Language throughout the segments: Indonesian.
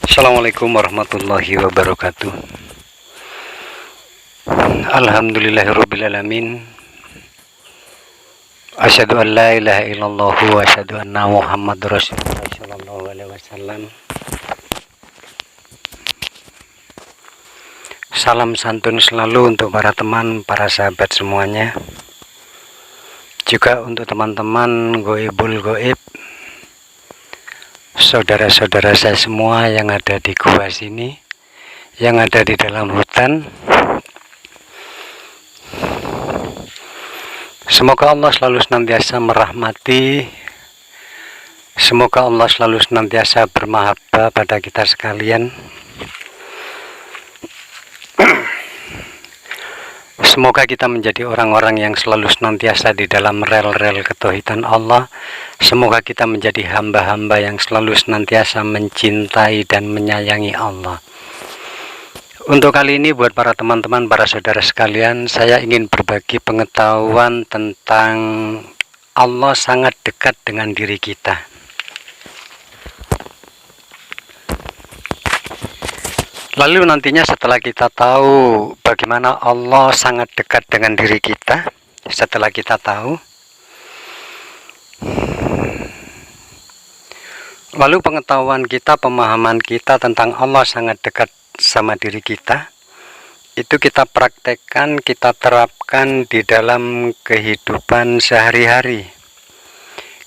Assalamualaikum warahmatullahi wabarakatuh. Alhamdulillahirrabbilalamin. Asyhadu an la ilaha illallah wa asyhadu anna Muhammadur Rasulullah sallallahu alaihi wasallam. Salam santun selalu untuk para teman, para sahabat semuanya. Juga untuk teman-teman goibul goib, saudara-saudara saya semua yang ada di gua sini, yang ada di dalam hutan. Semoga Allah selalu senantiasa merahmati, semoga Allah selalu senantiasa bermahabbah pada kita sekalian. Semoga kita menjadi orang-orang yang selalu senantiasa di dalam rel-rel ketauhidan Allah. Semoga kita menjadi hamba-hamba yang selalu senantiasa mencintai dan menyayangi Allah. Untuk kali ini buat para teman-teman, para saudara sekalian, saya ingin berbagi pengetahuan tentang Allah sangat dekat dengan diri kita. Lalu nantinya setelah kita tahu bagaimana Allah sangat dekat dengan diri kita, setelah kita tahu, lalu pengetahuan kita, pemahaman kita tentang Allah sangat dekat sama diri kita, itu kita praktekkan, kita terapkan di dalam kehidupan sehari-hari.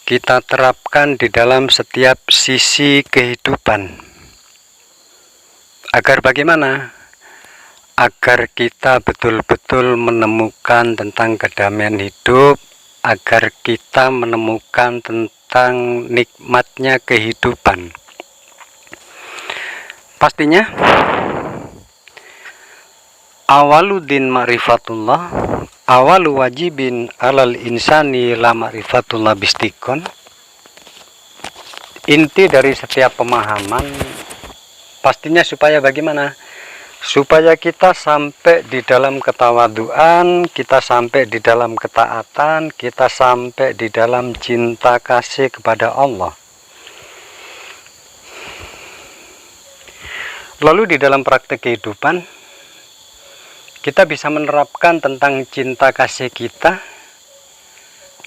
Kita terapkan di dalam setiap sisi kehidupan. Agar bagaimana? Agar kita betul-betul menemukan tentang kedamaian hidup, agar kita menemukan tentang nikmatnya kehidupan. Pastinya awaludin ma'rifatullah, awalu wajibin alal insani la ma'rifatullah bistikon. Inti dari setiap pemahaman pastinya supaya bagaimana? Supaya kita sampai di dalam ketawaduan, kita sampai di dalam ketaatan, kita sampai di dalam cinta kasih kepada Allah. Lalu di dalam praktek kehidupan, kita bisa menerapkan tentang cinta kasih kita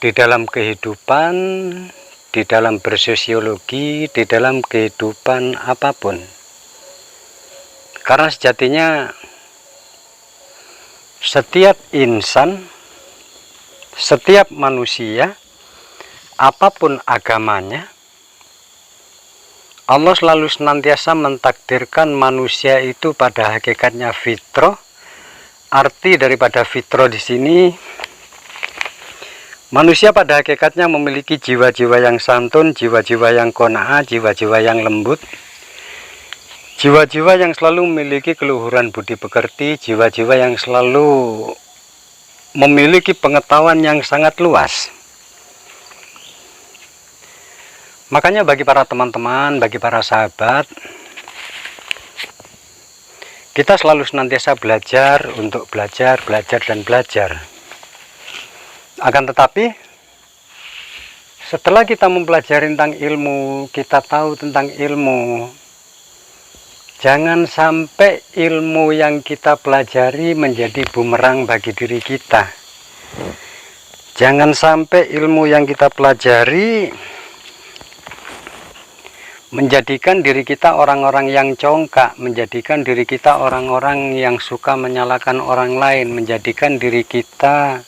di dalam kehidupan, di dalam bersosiologi, di dalam kehidupan apapun. Karena sejatinya setiap insan, setiap manusia, apapun agamanya, Allah selalu senantiasa mentakdirkan manusia itu pada hakikatnya fitrah. Arti daripada fitrah di sini, manusia pada hakikatnya memiliki jiwa-jiwa yang santun, jiwa-jiwa yang qanaah, jiwa-jiwa yang lembut. Jiwa-jiwa yang selalu memiliki keluhuran budi pekerti, jiwa-jiwa yang selalu memiliki pengetahuan yang sangat luas. Makanya bagi para teman-teman, bagi para sahabat, kita selalu senantiasa belajar untuk belajar, dan belajar. Akan tetapi, setelah kita mempelajari tentang ilmu, kita tahu tentang ilmu, jangan sampai ilmu yang kita pelajari menjadi bumerang bagi diri kita. Jangan sampai ilmu yang kita pelajari menjadikan diri kita orang-orang yang congkak, menjadikan diri kita orang-orang yang suka menyalahkan orang lain, menjadikan diri kita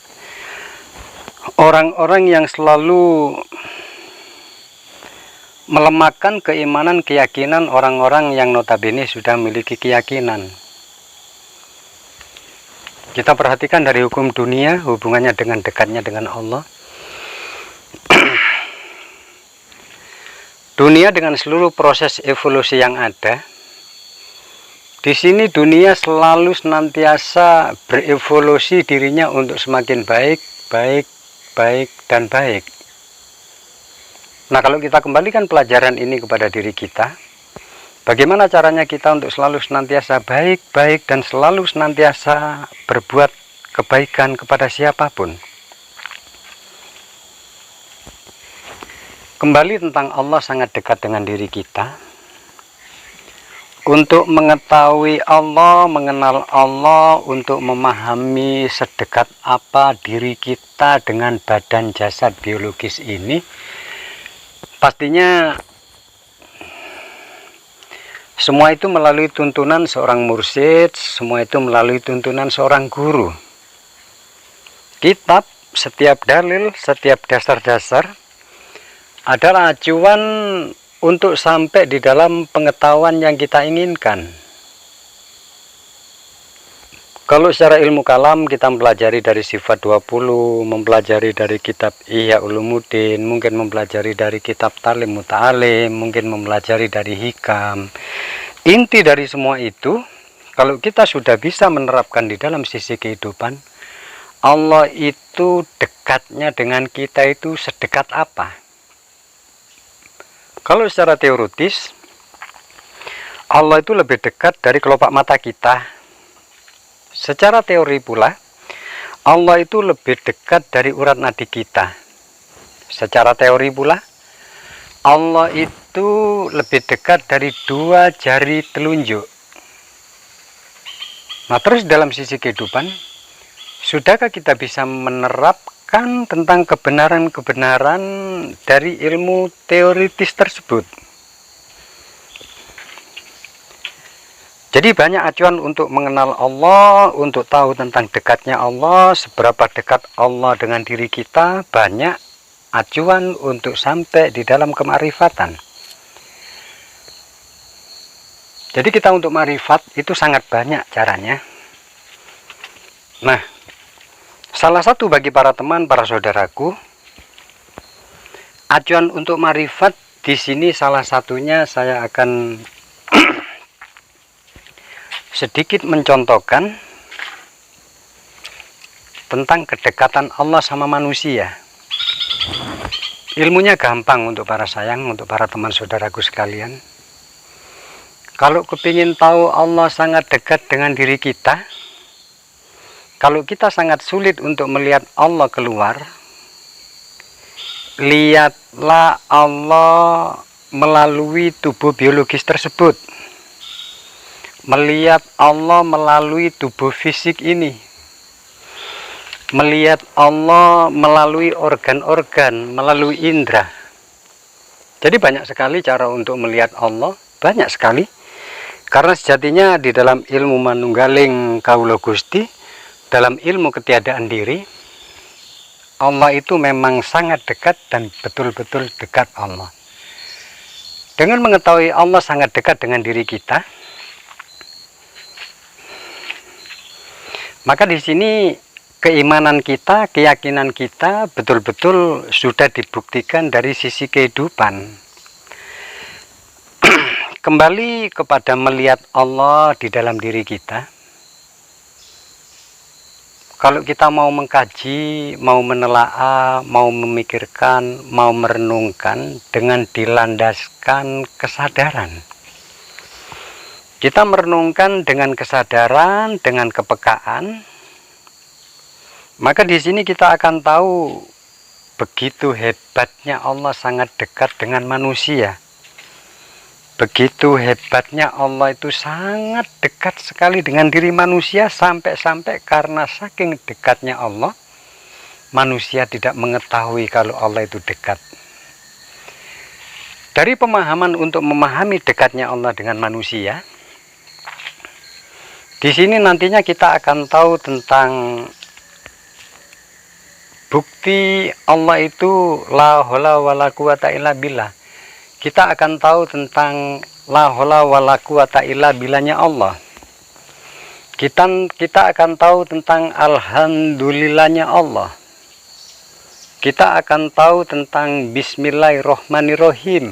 orang-orang yang selalu melemahkan keimanan, keyakinan orang-orang yang notabene sudah memiliki keyakinan. Kita perhatikan dari hukum dunia, hubungannya dengan dekatnya dengan Allah. Dunia dengan seluruh proses evolusi yang ada, di sini dunia selalu senantiasa berevolusi dirinya untuk semakin baik, dan baik. Nah, kalau kita kembalikan pelajaran ini kepada diri kita, bagaimana caranya kita untuk selalu senantiasa baik, dan selalu senantiasa berbuat kebaikan kepada siapapun. Kembali tentang Allah sangat dekat dengan diri kita. untuk mengetahui Allah, mengenal Allah, untuk memahami sedekat apa diri kita dengan badan jasad biologis ini, pastinya semua itu melalui tuntunan seorang mursyid, semua itu melalui tuntunan seorang guru. Kitab, setiap dalil, setiap dasar-dasar adalah acuan untuk sampai di dalam pengetahuan yang kita inginkan. Kalau secara ilmu kalam kita mempelajari dari sifat 20, mempelajari dari kitab Ihya Ulumuddin, mungkin mempelajari dari kitab Talim Muta'alim, mungkin mempelajari dari hikam. Inti dari semua itu, kalau kita sudah bisa menerapkan di dalam sisi kehidupan, Allah itu dekatnya dengan kita itu sedekat apa? Kalau secara teoritis, Allah itu lebih dekat dari kelopak mata kita. Secara teori pula, Allah itu lebih dekat dari urat nadi kita. Secara teori pula, Allah itu lebih dekat dari 2 jari telunjuk. Nah, terus dalam sisi kehidupan, sudahkah kita bisa menerapkan tentang kebenaran-kebenaran dari ilmu teoritis tersebut? Jadi banyak acuan untuk mengenal Allah, untuk tahu tentang dekatnya Allah, seberapa dekat Allah dengan diri kita, banyak acuan untuk sampai di dalam kemarifatan. Jadi kita untuk marifat itu sangat banyak caranya. Nah, salah satu bagi para teman, para saudaraku, acuan untuk marifat di sini salah satunya saya akan sedikit mencontohkan tentang kedekatan Allah sama manusia. Ilmunya gampang untuk para sayang, untuk para teman saudaraku sekalian. Kalau kepingin tahu Allah sangat dekat dengan diri kita, kalau kita sangat sulit untuk melihat Allah keluar, lihatlah Allah melalui tubuh biologis tersebut. Melihat Allah melalui tubuh fisik ini. Melihat Allah melalui organ-organ, melalui indera. Jadi banyak sekali cara untuk melihat Allah, banyak sekali. Karena sejatinya di dalam ilmu manunggaling Kawula Gusti, dalam ilmu ketiadaan diri, Allah itu memang sangat dekat dan betul-betul dekat Allah. Dengan mengetahui Allah sangat dekat dengan diri kita, maka di sini keimanan kita, keyakinan kita betul-betul sudah dibuktikan dari sisi kehidupan. Kembali kepada melihat Allah di dalam diri kita. Kalau kita mau mengkaji, mau menelaah, mau memikirkan, mau merenungkan dengan dilandaskan kesadaran. Kita merenungkan dengan kesadaran, dengan kepekaan, maka di sini kita akan tahu begitu hebatnya Allah sangat dekat dengan manusia. Begitu hebatnya Allah itu sangat dekat sekali dengan diri manusia, sampai-sampai karena saking dekatnya Allah, manusia tidak mengetahui kalau Allah itu dekat. Dari pemahaman untuk memahami dekatnya Allah dengan manusia, di sini nantinya kita akan tahu tentang bukti Allah itu la haula wala quwata illa billah. Kita akan tahu tentang la haula wala quwata illa billahnya Allah. Kita akan tahu tentang alhamdulillahnya Allah. Kita akan tahu tentang bismillahirrahmanirrahim.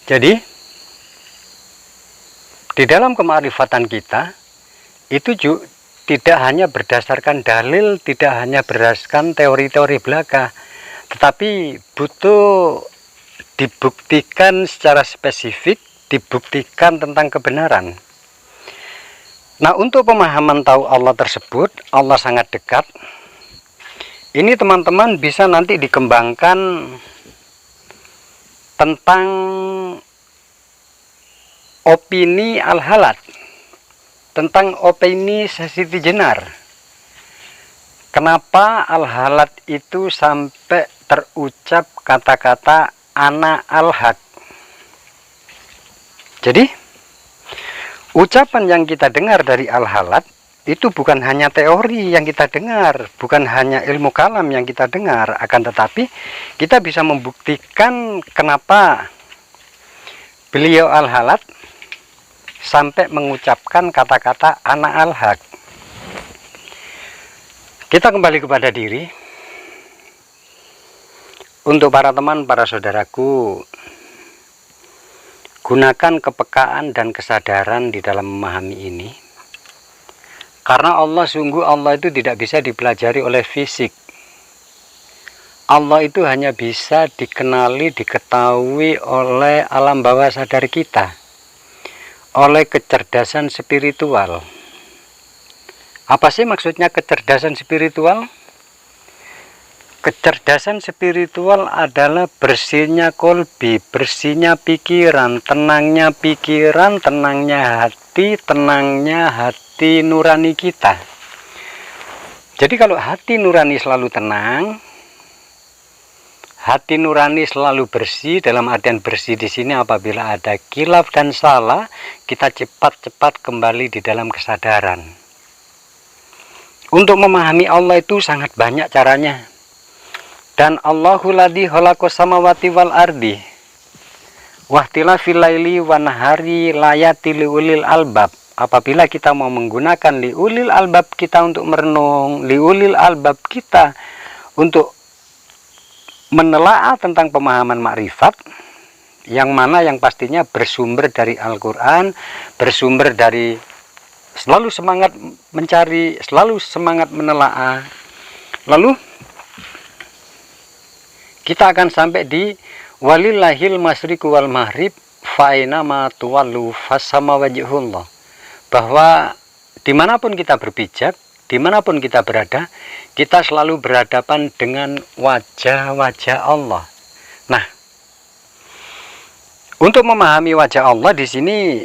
Jadi di dalam kemarifatan kita itu juga tidak hanya berdasarkan dalil, tidak hanya berdasarkan teori-teori belaka, tetapi butuh dibuktikan secara spesifik, dibuktikan tentang kebenaran. Nah, untuk pemahaman tahu Allah tersebut, Allah sangat dekat. Ini teman-teman bisa nanti dikembangkan tentang opini Al-Halat, tentang opini Siti Jenar. Kenapa Al-Halat itu sampai terucap kata-kata ana al-haq? Jadi ucapan yang kita dengar dari Al-Halat itu bukan hanya teori yang kita dengar, bukan hanya ilmu kalam yang kita dengar, akan tetapi kita bisa membuktikan kenapa beliau Al-Halat sampai mengucapkan kata-kata ana al-haq. Kita kembali kepada diri. Untuk para teman, para saudaraku, gunakan kepekaan dan kesadaran di dalam memahami ini. Karena Allah itu tidak bisa dipelajari oleh fisik. Allah itu hanya bisa dikenali, diketahui oleh alam bawah sadar kita, oleh kecerdasan spiritual. Apa sih maksudnya kecerdasan spiritual? Kecerdasan spiritual adalah bersihnya kolbi, bersihnya pikiran, tenangnya hati nurani kita. Jadi kalau hati nurani selalu tenang, hati nurani selalu bersih, dalam artian bersih di sini apabila ada khilaf dan salah, kita cepat-cepat kembali di dalam kesadaran. Untuk memahami Allah itu sangat banyak caranya. Dan Allahul ladzi khalaqas samawati wal ardi wahtilafil laili wan nahari layati liulil albab. Apabila kita mau menggunakan liulil albab kita untuk merenung, liulil albab kita untuk menelaah tentang pemahaman makrifat, yang mana yang pastinya bersumber dari Al-Quran, bersumber dari selalu semangat mencari, selalu semangat menelaah. Lalu kita akan sampai di walillahil masyriqu wal maghrib fa aina ma tuwallu fasama wajhullah, bahwa dimanapun kita berpijak, dimanapun kita berada, kita selalu berhadapan dengan wajah-wajah Allah. Nah, untuk memahami wajah Allah di sini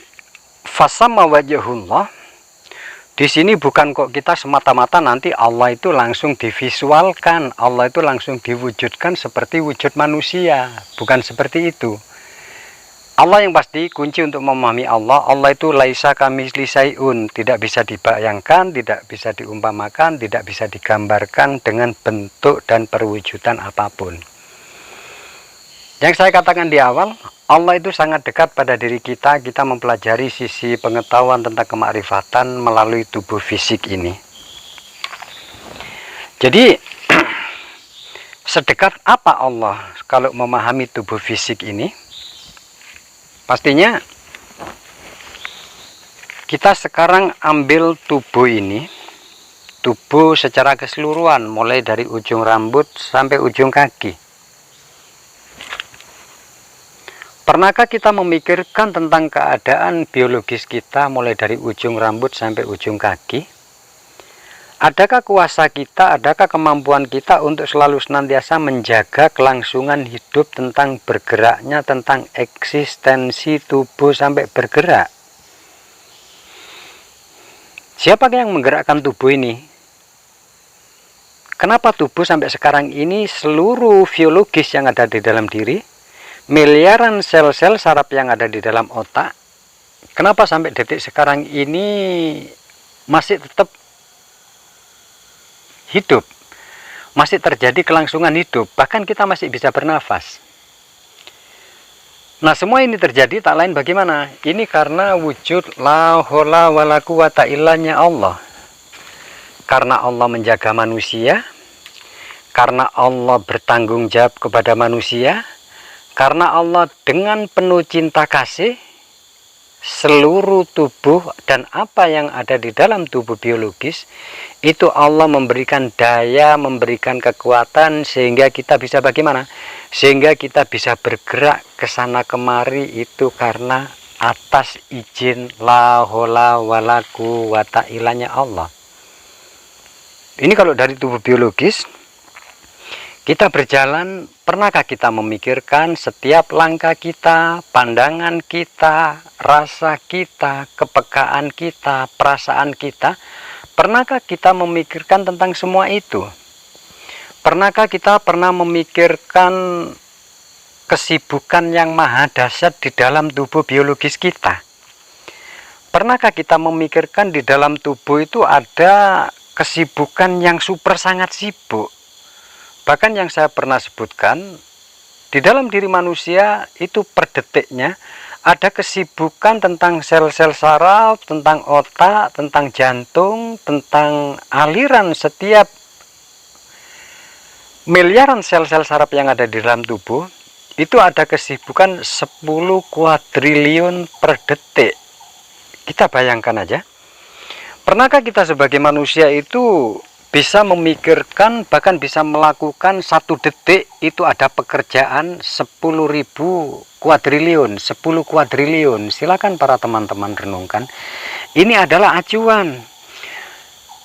fasama wajhullah, di sini bukan kok kita semata-mata nanti Allah itu langsung divisualkan, Allah itu langsung diwujudkan seperti wujud manusia, bukan seperti itu. Allah yang pasti kunci untuk memahami Allah, Allah itu laisa kamitsli syai'un, tidak bisa dibayangkan, tidak bisa diumpamakan, tidak bisa digambarkan dengan bentuk dan perwujudan apapun. Yang saya katakan di awal, Allah itu sangat dekat pada diri kita. Kita mempelajari sisi pengetahuan tentang kemakrifatan melalui tubuh fisik ini. Jadi, sedekat apa Allah kalau memahami tubuh fisik ini? Pastinya, kita sekarang ambil tubuh ini, tubuh secara keseluruhan, mulai dari ujung rambut sampai ujung kaki. Pernahkah kita memikirkan tentang keadaan biologis kita mulai dari ujung rambut sampai ujung kaki? Adakah kuasa kita, adakah kemampuan kita untuk selalu senantiasa menjaga kelangsungan hidup tentang bergeraknya, tentang eksistensi tubuh sampai bergerak? Siapa yang menggerakkan tubuh ini? Kenapa tubuh sampai sekarang ini seluruh biologis yang ada di dalam diri, miliaran sel-sel saraf yang ada di dalam otak, kenapa sampai detik sekarang ini masih tetap hidup, masih terjadi kelangsungan hidup, bahkan kita masih bisa bernafas? Nah, semua ini terjadi tak lain bagaimana? Ini karena wujud la haula wala quwata illanya Allah. Karena Allah menjaga manusia, karena Allah bertanggung jawab kepada manusia, karena Allah dengan penuh cinta kasih, seluruh tubuh dan apa yang ada di dalam tubuh biologis, itu Allah memberikan daya, memberikan kekuatan, sehingga kita bisa bagaimana? Sehingga kita bisa bergerak ke sana kemari, itu karena atas izin la haula wala quwata illanya Allah. Ini kalau dari tubuh biologis. Kita berjalan, pernahkah kita memikirkan setiap langkah kita, pandangan kita, rasa kita, kepekaan kita, perasaan kita, pernahkah kita memikirkan tentang semua itu? Pernahkah kita pernah memikirkan kesibukan yang maha dahsyat di dalam tubuh biologis kita? Pernahkah kita memikirkan di dalam tubuh itu ada kesibukan yang super sangat sibuk? Bahkan yang saya pernah sebutkan, di dalam diri manusia itu per detiknya ada kesibukan tentang sel-sel saraf, tentang otak, tentang jantung, tentang aliran setiap miliaran sel-sel saraf yang ada di dalam tubuh. Itu ada kesibukan 10 kuadriliun per detik. Kita bayangkan aja. Pernahkah kita sebagai manusia itu bisa memikirkan, bahkan bisa melakukan 1 detik itu ada pekerjaan 10.000 kuadriliun, 10 kuadriliun. Silakan para teman-teman renungkan. Ini adalah acuan.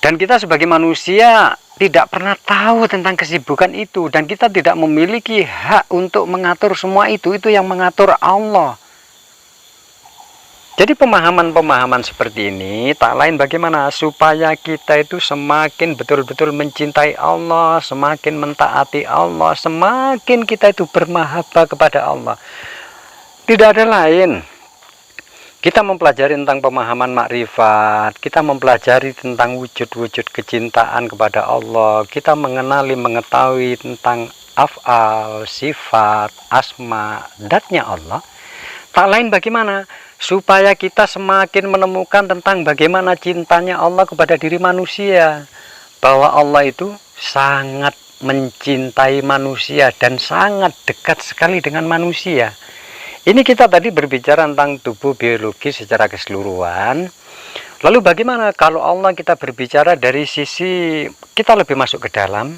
Dan kita sebagai manusia tidak pernah tahu tentang kesibukan itu, dan kita tidak memiliki hak untuk mengatur semua itu yang mengatur Allah. Jadi pemahaman-pemahaman seperti ini tak lain bagaimana supaya kita itu semakin betul-betul mencintai Allah, semakin mentaati Allah, semakin kita itu bermahabbah kepada Allah. Tidak ada lain. Kita mempelajari tentang pemahaman makrifat, kita mempelajari tentang wujud-wujud kecintaan kepada Allah, kita mengenali, mengetahui tentang af'al, sifat, asma, datnya Allah. Tak lain bagaimana supaya kita semakin menemukan tentang bagaimana cintanya Allah kepada diri manusia, bahwa Allah itu sangat mencintai manusia dan sangat dekat sekali dengan manusia. Ini kita tadi berbicara tentang tubuh biologis secara keseluruhan. Lalu bagaimana kalau Allah kita berbicara dari sisi kita lebih masuk ke dalam?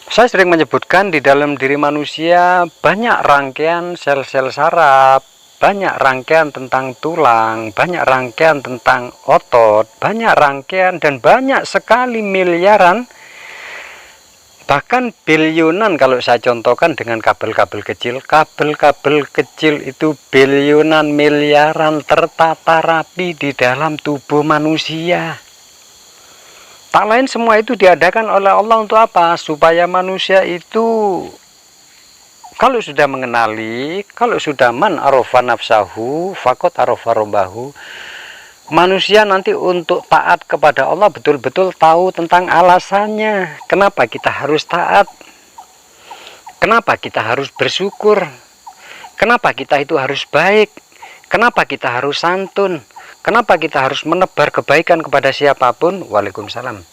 Saya sering menyebutkan di dalam diri manusia banyak rangkaian sel-sel saraf, banyak rangkaian tentang tulang, banyak rangkaian tentang otot, banyak rangkaian dan banyak sekali miliaran, bahkan bilionan kalau saya contohkan dengan kabel-kabel kecil. Kabel-kabel kecil itu bilionan, miliaran tertata rapi di dalam tubuh manusia. Tak lain semua itu diadakan oleh Allah untuk apa? Supaya manusia itu kalau sudah mengenali, kalau sudah man arofa nafsahu fakot arofa robbahu, manusia nanti untuk taat kepada Allah betul-betul tahu tentang alasannya. Kenapa kita harus taat? Kenapa kita harus bersyukur? Kenapa kita itu harus baik? Kenapa kita harus santun? Kenapa kita harus menebar kebaikan kepada siapapun? Waalaikumsalam.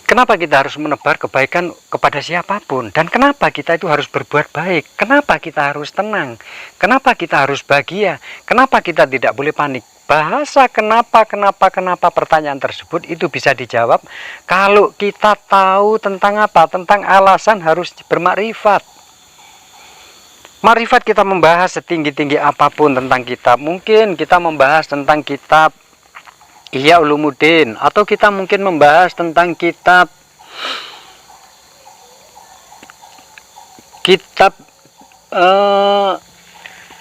Kenapa kita harus menebar kebaikan kepada siapapun? Dan kenapa kita itu harus berbuat baik? Kenapa kita harus tenang? Kenapa kita harus bahagia? Kenapa kita tidak boleh panik? Bahasa kenapa pertanyaan tersebut itu bisa dijawab kalau kita tahu tentang apa? Tentang alasan harus bermakrifat. Makrifat kita membahas setinggi-tinggi apapun tentang kitab. Mungkin kita membahas tentang kitab Ihya Ulumuddin, atau kita mungkin membahas tentang kitab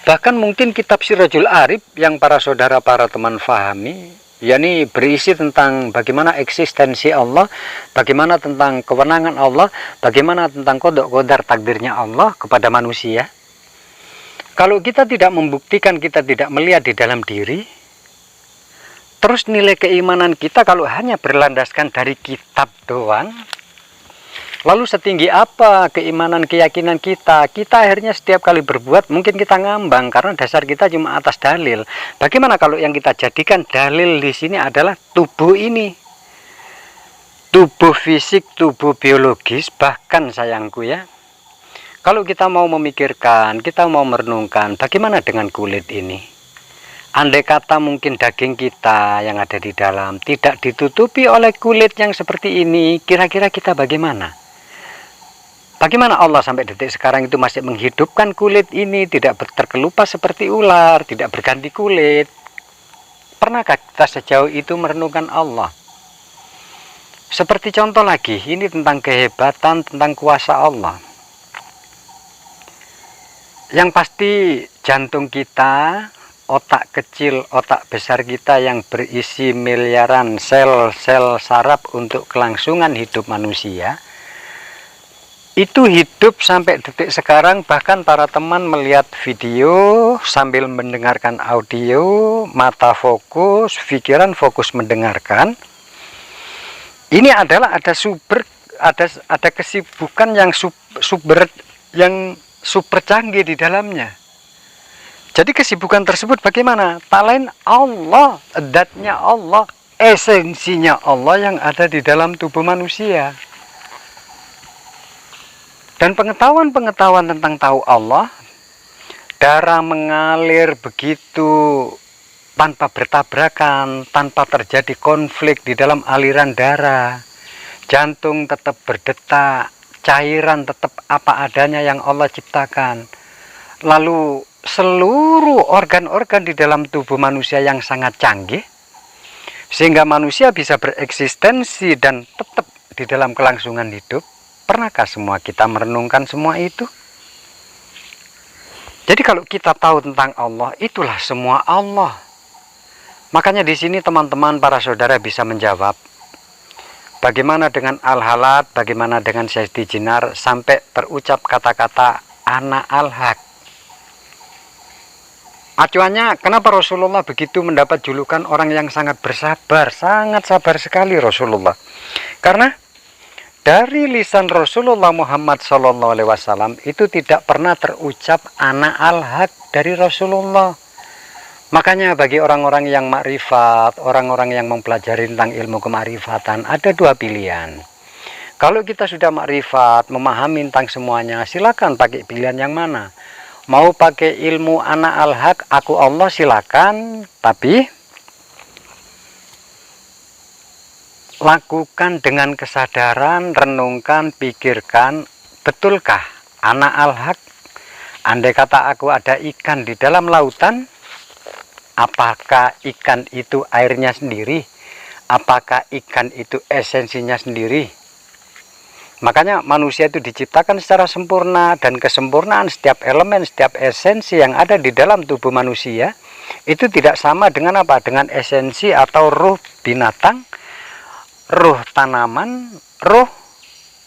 bahkan mungkin kitab Sirajul Arif yang para saudara, para teman fahami, yakni berisi tentang bagaimana eksistensi Allah, bagaimana tentang kewenangan Allah, bagaimana tentang qada qadar takdirnya Allah kepada manusia. Kalau kita tidak membuktikan, kita tidak melihat di dalam diri, terus nilai keimanan kita kalau hanya berlandaskan dari kitab doang, lalu setinggi apa keimanan, keyakinan kita? Kita akhirnya setiap kali berbuat mungkin kita ngambang karena dasar kita cuma atas dalil. Bagaimana kalau yang kita jadikan dalil di sini adalah tubuh ini, tubuh fisik, tubuh biologis, bahkan sayangku ya, kalau kita mau memikirkan, kita mau merenungkan, bagaimana dengan kulit ini? Andai kata mungkin daging kita yang ada di dalam tidak ditutupi oleh kulit yang seperti ini, kira-kira kita bagaimana? Bagaimana Allah sampai detik sekarang itu masih menghidupkan kulit ini, tidak terkelupas seperti ular, tidak berganti kulit? Pernahkah kita sejauh itu merenungkan Allah? Seperti contoh lagi, ini tentang kehebatan, tentang kuasa Allah. Yang pasti jantung kita, otak kecil, otak besar kita yang berisi miliaran sel-sel saraf untuk kelangsungan hidup manusia, itu hidup sampai detik sekarang. Bahkan para teman melihat video sambil mendengarkan audio, mata fokus, pikiran fokus mendengarkan. Ini adalah ada kesibukan yang super canggih di dalamnya. Jadi kesibukan tersebut bagaimana? Tak lain Allah, zatnya Allah, esensinya Allah yang ada di dalam tubuh manusia. Dan pengetahuan tentang tahu Allah, darah mengalir begitu tanpa bertabrakan, tanpa terjadi konflik di dalam aliran darah. Jantung tetap berdetak, cairan tetap apa adanya yang Allah ciptakan. Lalu seluruh organ-organ di dalam tubuh manusia yang sangat canggih, sehingga manusia bisa bereksistensi dan tetap di dalam kelangsungan hidup. Pernahkah semua kita merenungkan semua itu? Jadi kalau kita tahu tentang Allah, itulah semua Allah. Makanya di sini teman-teman, para saudara bisa menjawab, bagaimana dengan Al-Halat, bagaimana dengan Sayyidi Jenar sampai terucap kata-kata Ana Al-Haq. Acuannya, kenapa Rasulullah begitu mendapat julukan orang yang sangat bersabar, sangat sabar sekali Rasulullah? Karena dari lisan Rasulullah Muhammad SAW itu tidak pernah terucap Ana Al-Haq dari Rasulullah. Makanya bagi orang-orang yang makrifat, orang-orang yang mempelajari tentang ilmu kemarifatan, ada dua pilihan. Kalau kita sudah makrifat, memahami tentang semuanya, silakan pakai pilihan yang mana. Mau pakai ilmu Ana Al-Haq, aku Allah, silakan, tapi lakukan dengan kesadaran, renungkan, pikirkan, betulkah Ana Al-Haq? Andai kata aku ada ikan di dalam lautan, apakah ikan itu airnya sendiri? Apakah ikan itu esensinya sendiri? Makanya manusia itu diciptakan secara sempurna, dan kesempurnaan setiap elemen, setiap esensi yang ada di dalam tubuh manusia itu tidak sama dengan apa? Dengan esensi atau ruh binatang, ruh tanaman, ruh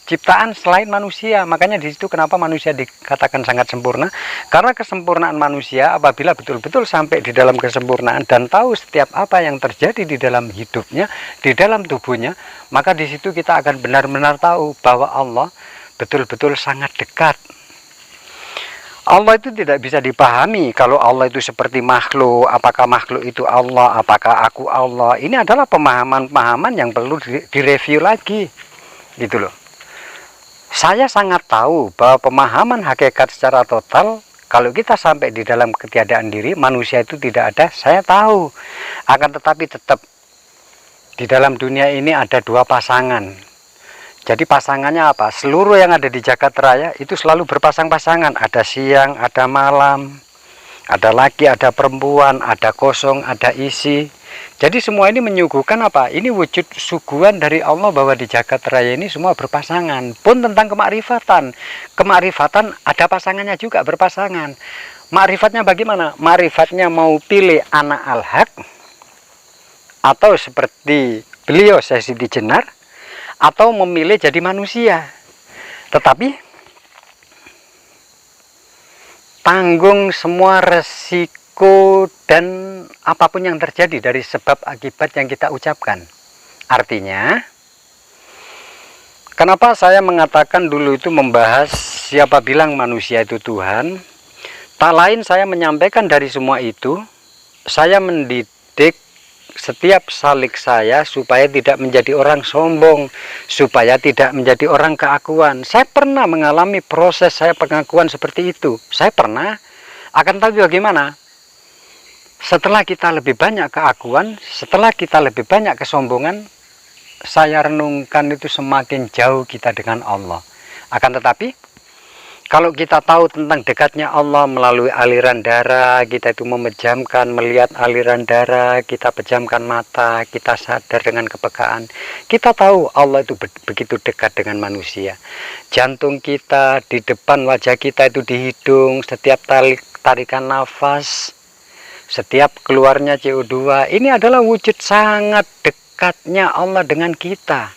ciptaan selain manusia. Makanya di situ kenapa manusia dikatakan sangat sempurna, karena kesempurnaan manusia apabila betul-betul sampai di dalam kesempurnaan dan tahu setiap apa yang terjadi di dalam hidupnya, di dalam tubuhnya, maka di situ kita akan benar-benar tahu bahwa Allah betul-betul sangat dekat. Allah itu tidak bisa dipahami kalau Allah itu seperti makhluk. Apakah makhluk itu Allah? Apakah aku Allah? Ini adalah pemahaman-pemahaman yang perlu direview lagi, gitu loh. Saya sangat tahu bahwa pemahaman hakikat secara total, kalau kita sampai di dalam ketiadaan diri, manusia itu tidak ada, saya tahu. Akan tetapi tetap di dalam dunia ini ada dua pasangan. Jadi pasangannya apa? Seluruh yang ada di jagat raya itu selalu berpasang-pasangan. Ada siang, ada malam, ada laki, ada perempuan, ada kosong, ada isi. Jadi semua ini menyuguhkan apa? Ini wujud suguhan dari Allah bahwa di jagat raya ini semua berpasangan. Pun tentang kemakrifatan. Kemakrifatan ada pasangannya juga, berpasangan. Makrifatnya bagaimana? Makrifatnya mau pilih Ana Al-Haq, atau seperti beliau Sayyidi Jenar, atau memilih jadi manusia. Tetapi tanggung semua resiko dan apapun yang terjadi dari sebab akibat yang kita ucapkan. Artinya, kenapa saya mengatakan dulu itu membahas siapa bilang manusia itu Tuhan? Tak lain saya menyampaikan dari semua itu, saya mendidik setiap salik saya supaya tidak menjadi orang sombong, supaya tidak menjadi orang keakuan. Saya pernah mengalami proses saya pengakuan seperti itu. Saya pernah, akan tapi bagaimana? Setelah kita lebih banyak keakuan, setelah kita lebih banyak kesombongan, saya renungkan itu semakin jauh kita dengan Allah. Akan tetapi, Kalau kita tahu tentang dekatnya Allah melalui aliran darah, kita itu memejamkan, melihat aliran darah, kita pejamkan mata, kita sadar dengan kepekaan. Kita tahu Allah itu begitu dekat dengan manusia. Jantung kita di depan wajah kita itu di hidung, setiap tarikan nafas, setiap keluarnya CO2, ini adalah wujud sangat dekatnya Allah dengan kita.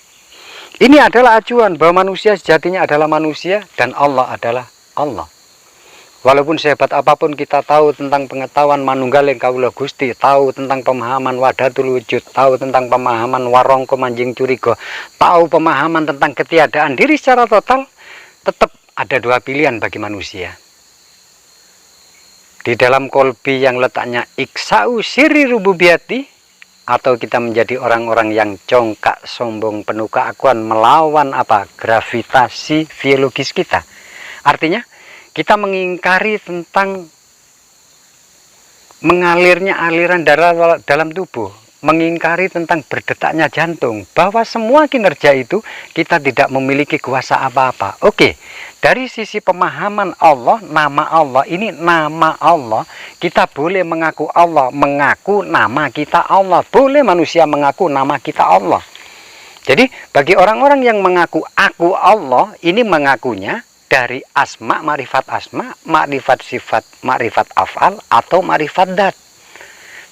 Ini adalah acuan bahwa manusia sejatinya adalah manusia dan Allah adalah Allah. Walaupun sehebat apapun kita tahu tentang pengetahuan manunggaling kawula Gusti, tahu tentang pemahaman wahdatul wujud, tahu tentang pemahaman warongko manjing curiga, tahu pemahaman tentang ketiadaan diri secara total, tetap ada dua pilihan bagi manusia. Di dalam kolbi yang letaknya iksa'u sirri rububiyati, atau kita menjadi orang-orang yang congkak, sombong, penuh keakuan, melawan apa? Gravitasi biologis kita. Artinya, kita mengingkari tentang mengalirnya aliran darah dalam tubuh, mengingkari tentang berdetaknya jantung, bahwa semua kinerja itu kita tidak memiliki kuasa apa-apa. Oke, dari sisi pemahaman Allah, nama Allah, ini nama Allah, kita boleh mengaku Allah, mengaku nama kita Allah. Boleh manusia mengaku nama kita Allah. Jadi bagi orang-orang yang mengaku aku Allah, ini mengakunya dari asma, makrifat sifat, makrifat af'al, atau makrifat dat.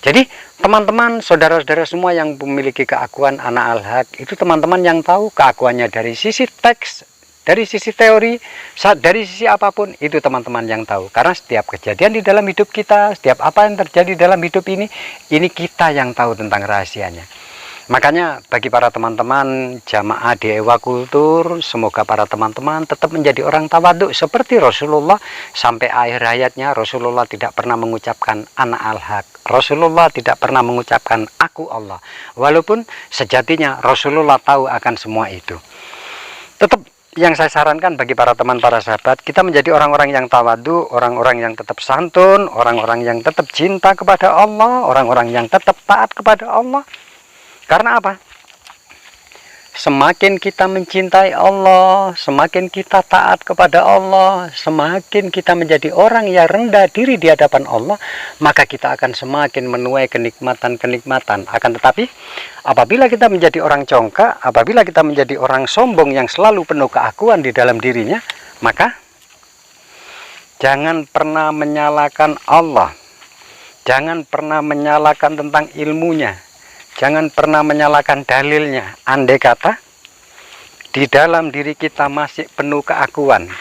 Jadi teman-teman, saudara-saudara semua yang memiliki keakuan anak al-haq, itu teman-teman yang tahu keakuannya dari sisi teks, dari sisi teori, dari sisi apapun, itu teman-teman yang tahu. Karena setiap kejadian di dalam hidup kita, setiap apa yang terjadi dalam hidup ini kita yang tahu tentang rahasianya. Makanya bagi para teman-teman jamaah di Ewa Kultur, semoga para teman-teman tetap menjadi orang tawaduk seperti Rasulullah. Sampai akhir hayatnya Rasulullah tidak pernah mengucapkan ana al-haq, Rasulullah tidak pernah mengucapkan aku Allah. Walaupun sejatinya Rasulullah tahu akan semua itu. Tetap yang saya sarankan bagi para teman, para sahabat, kita menjadi orang-orang yang tawadu, orang-orang yang tetap santun, orang-orang yang tetap cinta kepada Allah, orang-orang yang tetap taat kepada Allah. Karena apa? Semakin kita mencintai Allah, semakin kita taat kepada Allah, semakin kita menjadi orang yang rendah diri di hadapan Allah, maka kita akan semakin menuai kenikmatan-kenikmatan. Akan tetapi, apabila kita menjadi orang congkak, apabila kita menjadi orang sombong yang selalu penuh keakuan di dalam dirinya, maka jangan pernah menyalahkan Allah. Jangan pernah menyalahkan tentang ilmunya. Jangan pernah menyalahkan dalilnya. Andai kata di dalam diri kita masih penuh keakuan.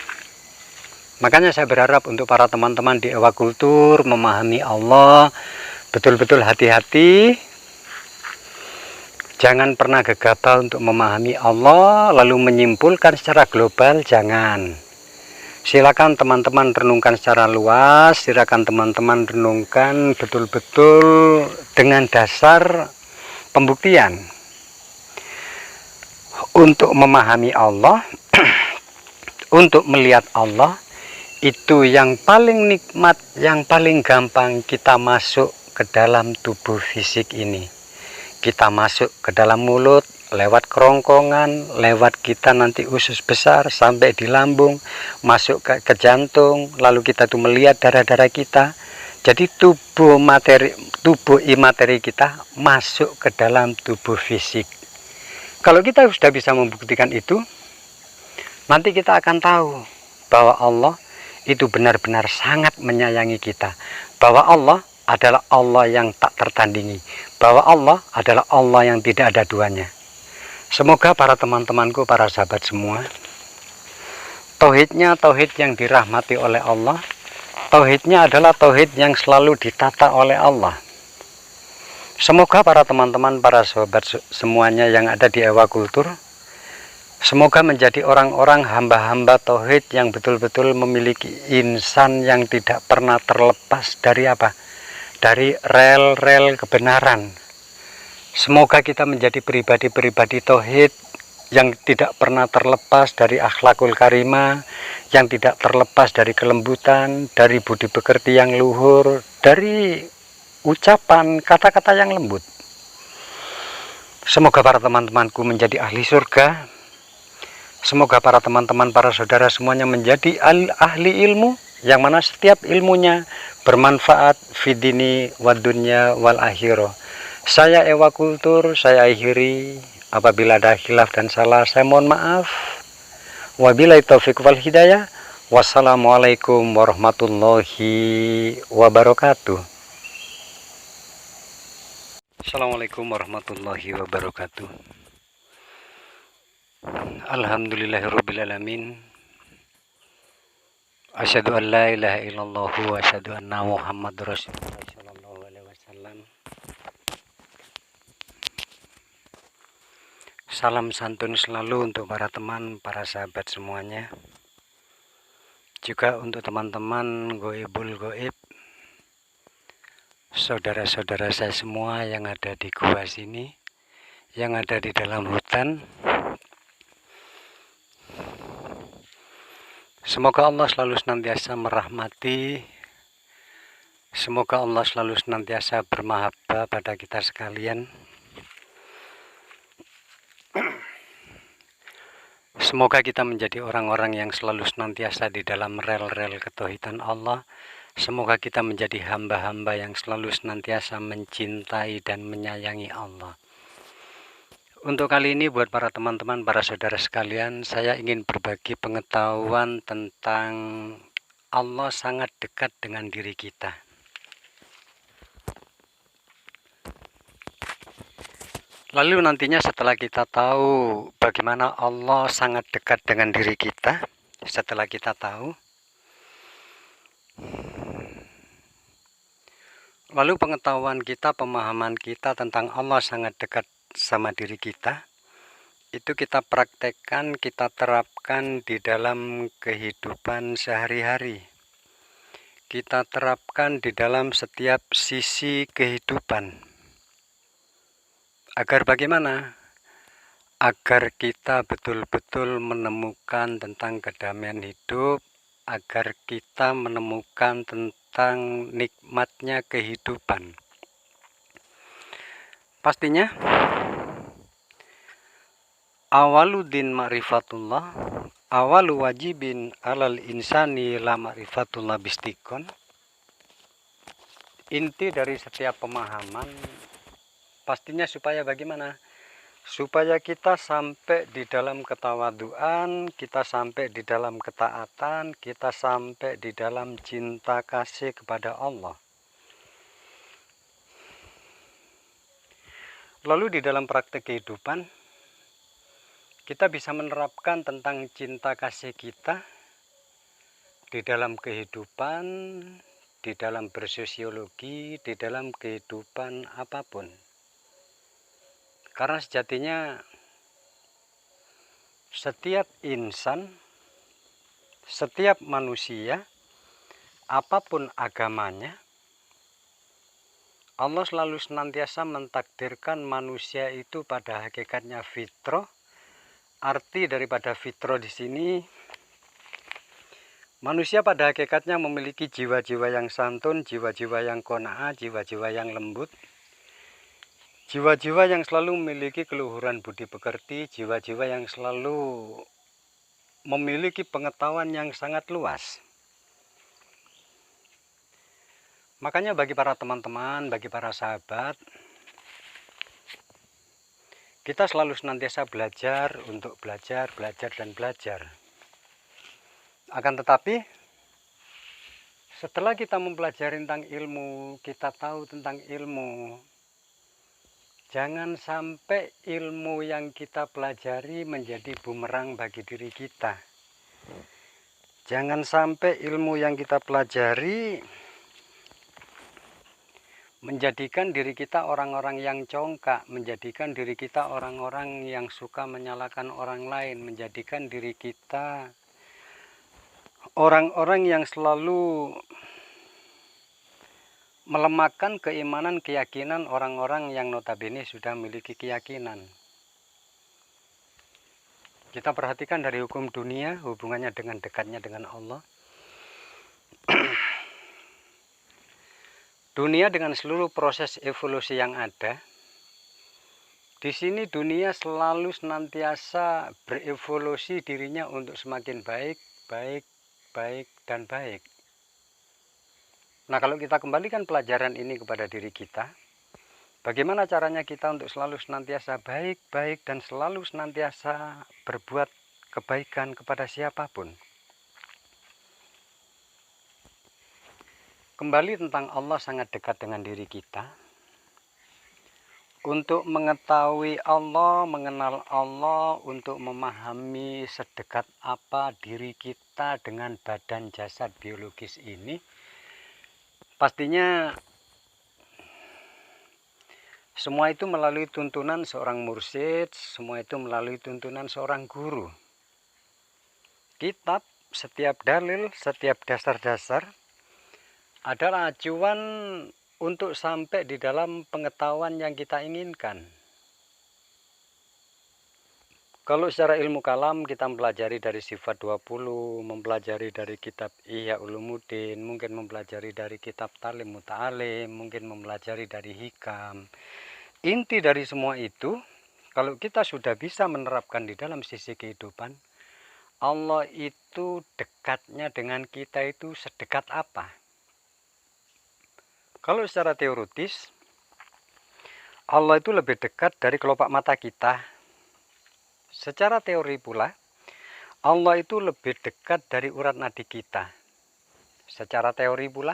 Makanya saya berharap untuk para teman-teman di Ewa Kultur memahami Allah, betul-betul hati-hati. Jangan pernah gegabah untuk memahami Allah lalu menyimpulkan secara global, jangan. Silakan teman-teman renungkan secara luas, silakan teman-teman renungkan betul-betul dengan dasar pembuktian. Untuk memahami Allah, untuk melihat Allah, itu yang paling nikmat, yang paling gampang kita masuk ke dalam tubuh fisik ini. Kita masuk ke dalam mulut, lewat kerongkongan, lewat kita nanti usus besar, sampai di lambung, masuk ke jantung, lalu kita tuh melihat darah-darah kita. Jadi tubuh imateri kita masuk ke dalam tubuh fisik. Kalau kita sudah bisa membuktikan itu, nanti kita akan tahu bahwa Allah itu benar-benar sangat menyayangi kita. Bahwa Allah adalah Allah yang tak tertandingi. Bahwa Allah adalah Allah yang tidak ada duanya. Semoga para teman-temanku, para sahabat semua, tauhidnya tauhid yang dirahmati oleh Allah. Tauhidnya adalah tauhid yang selalu ditata oleh Allah. Semoga para teman-teman, para sahabat semuanya yang ada di Ewa Kultur, semoga menjadi orang-orang hamba-hamba tauhid yang betul-betul memiliki insan yang tidak pernah terlepas dari apa? Dari rel-rel kebenaran. Semoga kita menjadi pribadi-pribadi tauhid yang tidak pernah terlepas dari akhlakul karimah, yang tidak terlepas dari kelembutan, dari budi pekerti yang luhur, dari ucapan kata-kata yang lembut. Semoga para teman-temanku menjadi ahli surga. Semoga para teman-teman, para saudara semuanya menjadi ahli ilmu, yang mana setiap ilmunya bermanfaat fidini wadunya wal akhirah. Saya Ewa Kultur, saya akhiri. Apabila ada khilaf dan salah, saya mohon maaf. Wabillahi taufiq wal hidayah. Wassalamualaikum warahmatullahi wabarakatuh. Assalamualaikum warahmatullahi wabarakatuh. Alhamdulillahirrabbilalamin. Asyhadu an la ilaha illallah wa asyhadu anna Muhammadur Rasulullah sallallahu alaihi wasallam. Salam santun selalu untuk para teman, para sahabat semuanya. Juga untuk teman-teman goibul goib, saudara-saudara saya semua yang ada di gua sini, yang ada di dalam hutan. Semoga Allah selalu senantiasa merahmati, semoga Allah selalu senantiasa bermahabbah pada kita sekalian. Semoga kita menjadi orang-orang yang selalu senantiasa di dalam rel-rel ketauhidan Allah. Semoga kita menjadi hamba-hamba yang selalu senantiasa mencintai dan menyayangi Allah. Untuk kali ini buat para teman-teman, para saudara sekalian, saya ingin berbagi pengetahuan tentang Allah sangat dekat dengan diri kita. Lalu nantinya setelah kita tahu bagaimana Allah sangat dekat dengan diri kita, setelah kita tahu, lalu pengetahuan kita, pemahaman kita tentang Allah sangat dekat sama diri kita, itu kita praktekkan, kita terapkan di dalam kehidupan sehari-hari. Kita terapkan di dalam setiap sisi kehidupan. Agar bagaimana? Agar kita betul-betul menemukan tentang kedamaian hidup, agar kita menemukan tentang nikmatnya kehidupan. Pastinya awaludin ma'rifatullah, awalu wajibin alal insani la ma'rifatullah bistikon. Inti dari setiap pemahaman pastinya supaya bagaimana? Supaya kita sampai di dalam ketawaduan, kita sampai di dalam ketaatan, kita sampai di dalam cinta kasih kepada Allah. Lalu di dalam praktek kehidupan, kita bisa menerapkan tentang cinta kasih kita di dalam kehidupan, di dalam bersosiologi, di dalam kehidupan apapun. Karena sejatinya setiap insan, setiap manusia, apapun agamanya, Allah selalu senantiasa mentakdirkan manusia itu pada hakikatnya fitrah. Arti daripada fitrah di sini, manusia pada hakikatnya memiliki jiwa-jiwa yang santun, jiwa-jiwa yang qanaah, jiwa-jiwa yang lembut, jiwa-jiwa yang selalu memiliki keluhuran budi pekerti, jiwa-jiwa yang selalu memiliki pengetahuan yang sangat luas. Makanya bagi para teman-teman, bagi para sahabat, kita selalu senantiasa belajar untuk belajar, dan belajar. Akan tetapi, setelah kita mempelajari tentang ilmu, kita tahu tentang ilmu, jangan sampai ilmu yang kita pelajari menjadi bumerang bagi diri kita. Jangan sampai ilmu yang kita pelajari menjadikan diri kita orang-orang yang congkak, menjadikan diri kita orang-orang yang suka menyalahkan orang lain, menjadikan diri kita orang-orang yang selalu melemahkan keimanan, keyakinan orang-orang yang notabene sudah memiliki keyakinan. Kita perhatikan dari hukum dunia, hubungannya dengan dekatnya dengan Allah. Dunia dengan seluruh proses evolusi yang ada, Di sini dunia selalu senantiasa berevolusi dirinya untuk semakin baik, baik, baik, dan baik. Nah, kalau kita kembalikan pelajaran ini kepada diri kita, bagaimana caranya kita untuk selalu senantiasa baik, baik, dan selalu senantiasa berbuat kebaikan kepada siapapun? Kembali tentang Allah sangat dekat dengan diri kita. Untuk mengetahui Allah, mengenal Allah, untuk memahami sedekat apa diri kita dengan badan jasad biologis ini, pastinya semua itu melalui tuntunan seorang mursyid, semua itu melalui tuntunan seorang guru. Kitab, setiap dalil, setiap dasar-dasar adalah acuan untuk sampai di dalam pengetahuan yang kita inginkan. Kalau secara ilmu kalam kita mempelajari dari sifat 20, mempelajari dari kitab Ihya Ulumuddin, mungkin mempelajari dari kitab Talim Muta'alim, mungkin mempelajari dari hikam. Inti dari semua itu, kalau kita sudah bisa menerapkan di dalam sisi kehidupan, Allah itu dekatnya dengan kita itu sedekat apa? Kalau secara teoritis, Allah itu lebih dekat dari kelopak mata kita. Secara teori pula, Allah itu lebih dekat dari urat nadi kita. Secara teori pula,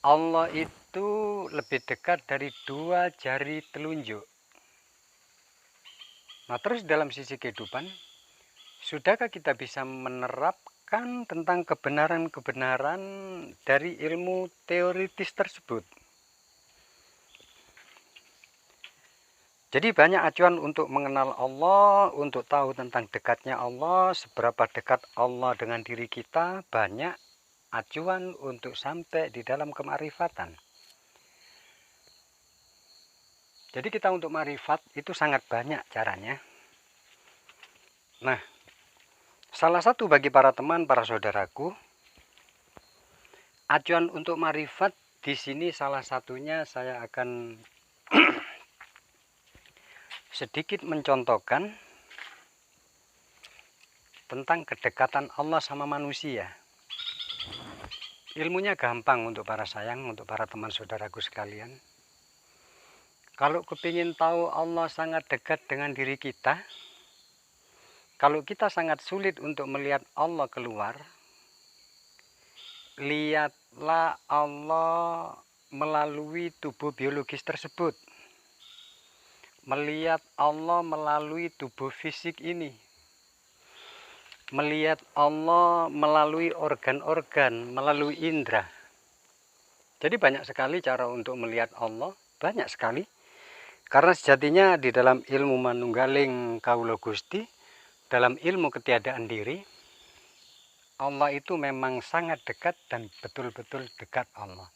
Allah itu lebih dekat dari 2 jari telunjuk. Nah, terus dalam sisi kehidupan, sudahkah kita bisa menerapkan tentang kebenaran-kebenaran dari ilmu teoritis tersebut? Jadi banyak acuan untuk mengenal Allah, untuk tahu tentang dekatnya Allah, seberapa dekat Allah dengan diri kita, banyak acuan untuk sampai di dalam kemarifatan. Jadi kita untuk marifat itu sangat banyak caranya. Nah, salah satu bagi para teman, para saudaraku, acuan untuk marifat di sini salah satunya saya akan sedikit mencontohkan tentang kedekatan Allah sama manusia. Ilmunya gampang untuk para sayang, untuk para teman saudaraku sekalian. Kalau kepingin tahu Allah sangat dekat dengan diri kita, kalau kita sangat sulit untuk melihat Allah keluar, lihatlah Allah melalui tubuh biologis tersebut. Melihat Allah melalui tubuh fisik ini. Melihat Allah melalui organ-organ, melalui indera. Jadi banyak sekali cara untuk melihat Allah, banyak sekali. Karena sejatinya di dalam ilmu manunggaling Kawula Gusti, dalam ilmu ketiadaan diri, Allah itu memang sangat dekat dan betul-betul dekat Allah.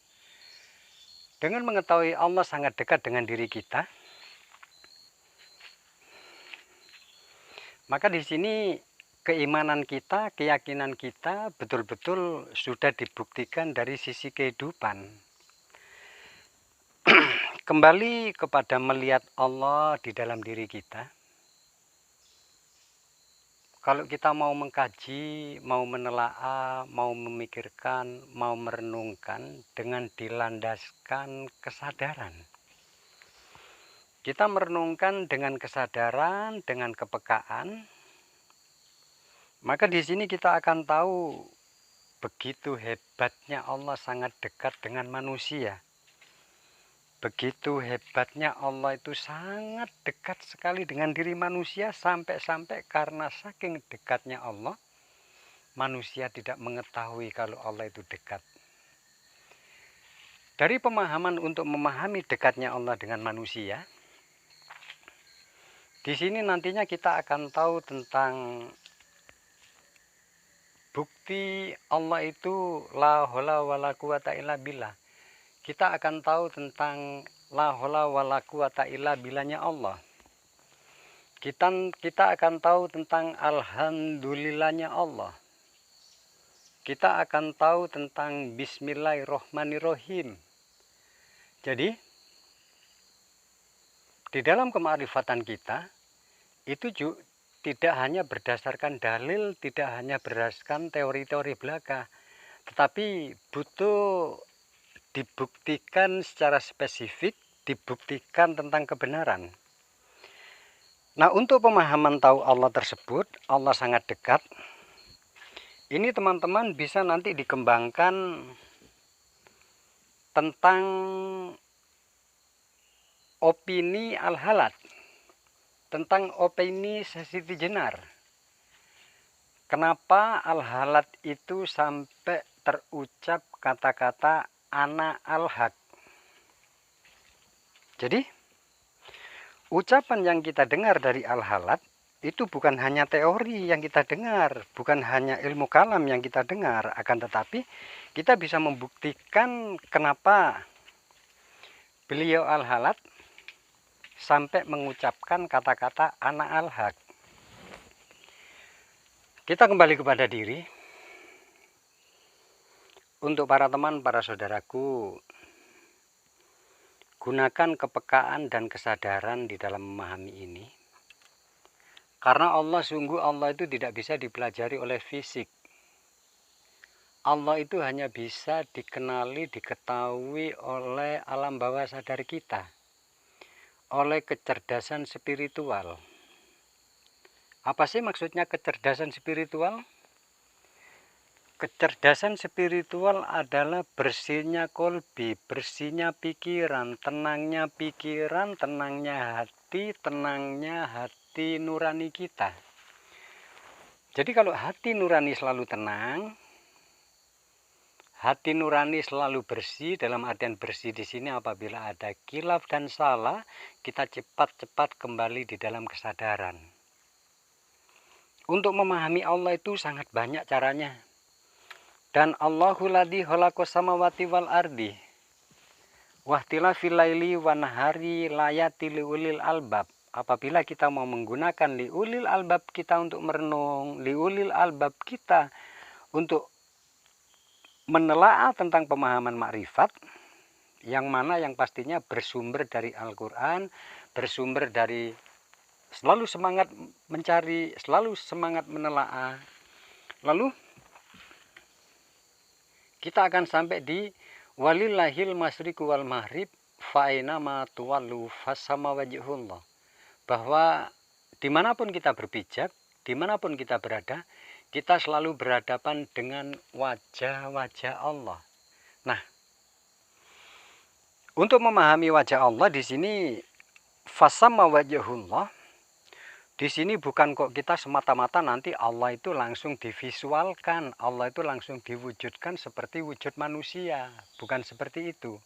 Dengan mengetahui Allah sangat dekat dengan diri kita, maka di sini keimanan kita, keyakinan kita betul-betul sudah dibuktikan dari sisi kehidupan. Kembali kepada melihat Allah di dalam diri kita. Kalau kita mau mengkaji, mau menelaah, mau memikirkan, mau merenungkan dengan dilandaskan kesadaran. Kita merenungkan dengan kesadaran, dengan kepekaan, maka di sini kita akan tahu begitu hebatnya Allah sangat dekat dengan manusia. Begitu hebatnya Allah itu sangat dekat sekali dengan diri manusia, sampai-sampai karena saking dekatnya Allah, manusia tidak mengetahui kalau Allah itu dekat. Dari pemahaman untuk memahami dekatnya Allah dengan manusia, di sini nantinya kita akan tahu tentang bukti Allah itu la haula wala quwata illa billah. Kita akan tahu tentang la haula wala quwata illa billahnya Allah. Kita akan tahu tentang alhamdulillahnya Allah. Kita akan tahu tentang bismillahirrohmanirrohim. Jadi, di dalam kemarifatan kita itu juga tidak hanya berdasarkan dalil, tidak hanya berdasarkan teori-teori belaka, tetapi butuh dibuktikan secara spesifik, dibuktikan tentang kebenaran. Nah, untuk pemahaman tahu Allah tersebut, Allah sangat dekat. Ini teman-teman bisa nanti dikembangkan tentang opini Al-Halat, tentang opini Siti Jenar. Kenapa Al-Halat itu sampai terucap kata-kata ana al-haq? Jadi, ucapan yang kita dengar dari Al-Halat itu bukan hanya teori yang kita dengar, bukan hanya ilmu kalam yang kita dengar, akan tetapi kita bisa membuktikan kenapa beliau Al-Halat sampai mengucapkan kata-kata ana al-haq. Kita kembali kepada diri. Untuk para teman, para saudaraku, gunakan kepekaan dan kesadaran di dalam memahami ini. Karena Allah itu tidak bisa dipelajari oleh fisik. Allah itu hanya bisa dikenali, diketahui oleh alam bawah sadar kita, oleh kecerdasan spiritual. Apa sih maksudnya kecerdasan spiritual? Kecerdasan spiritual adalah bersihnya kolbi, bersihnya pikiran, tenangnya hati, tenangnya hati nurani kita. Jadi kalau hati nurani selalu tenang, hati nurani selalu bersih, dalam artian bersih di sini apabila ada khilaf dan salah, kita cepat-cepat kembali di dalam kesadaran. Untuk memahami Allah itu sangat banyak caranya. Dan Allahul ladzi khalaqas samawati wal ardi wahtilafil laili wan nahari layati liulil albab. Apabila kita mau menggunakan liulil albab kita untuk merenung, liulil albab kita untuk menelaah tentang pemahaman makrifat, yang mana yang pastinya bersumber dari Al-Quran, bersumber dari selalu semangat mencari, selalu semangat menelaah. Lalu kita akan sampai di walillahil masyriqu wal maghrib fa aina ma tuwallu fasama wajhullah. Bahwa dimanapun kita berpijak, dimanapun kita berada, kita selalu berhadapan dengan wajah-wajah Allah. Nah, untuk memahami wajah Allah di sini fasama wajhullah, di sini bukan kok kita semata-mata nanti Allah itu langsung divisualkan, Allah itu langsung diwujudkan seperti wujud manusia, bukan seperti itu.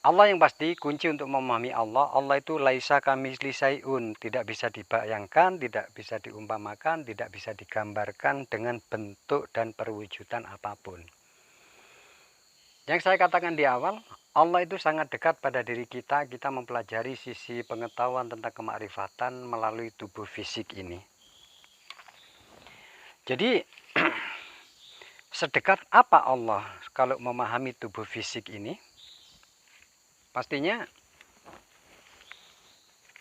Allah yang pasti kunci untuk memahami Allah, Allah itu laisa kamitsli syai'un, tidak bisa dibayangkan, tidak bisa diumpamakan, tidak bisa digambarkan dengan bentuk dan perwujudan apapun. Yang saya katakan di awal, Allah itu sangat dekat pada diri kita, kita mempelajari sisi pengetahuan tentang kemakrifatan melalui tubuh fisik ini. Jadi, sedekat apa Allah kalau memahami tubuh fisik ini? Pastinya,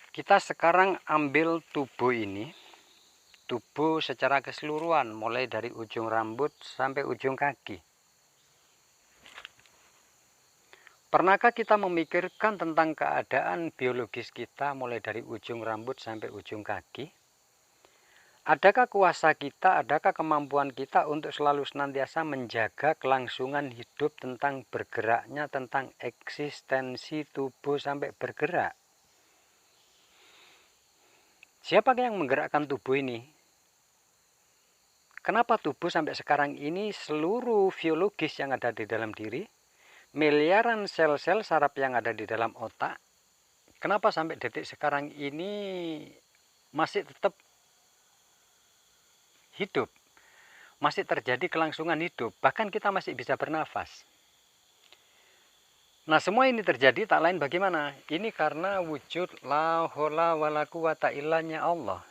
kita sekarang ambil tubuh ini, tubuh secara keseluruhan, mulai dari ujung rambut sampai ujung kaki. Pernahkah kita memikirkan tentang keadaan biologis kita mulai dari ujung rambut sampai ujung kaki? Adakah kuasa kita, adakah kemampuan kita untuk selalu senantiasa menjaga kelangsungan hidup tentang bergeraknya, tentang eksistensi tubuh sampai bergerak? Siapa yang menggerakkan tubuh ini? Kenapa tubuh sampai sekarang ini seluruh biologis yang ada di dalam diri, miliaran sel-sel saraf yang ada di dalam otak, kenapa sampai detik sekarang ini masih tetap hidup, masih terjadi kelangsungan hidup, bahkan kita masih bisa bernafas. Nah, semua ini terjadi tak lain bagaimana? Ini karena wujud la haula wala quwata illanya Allah.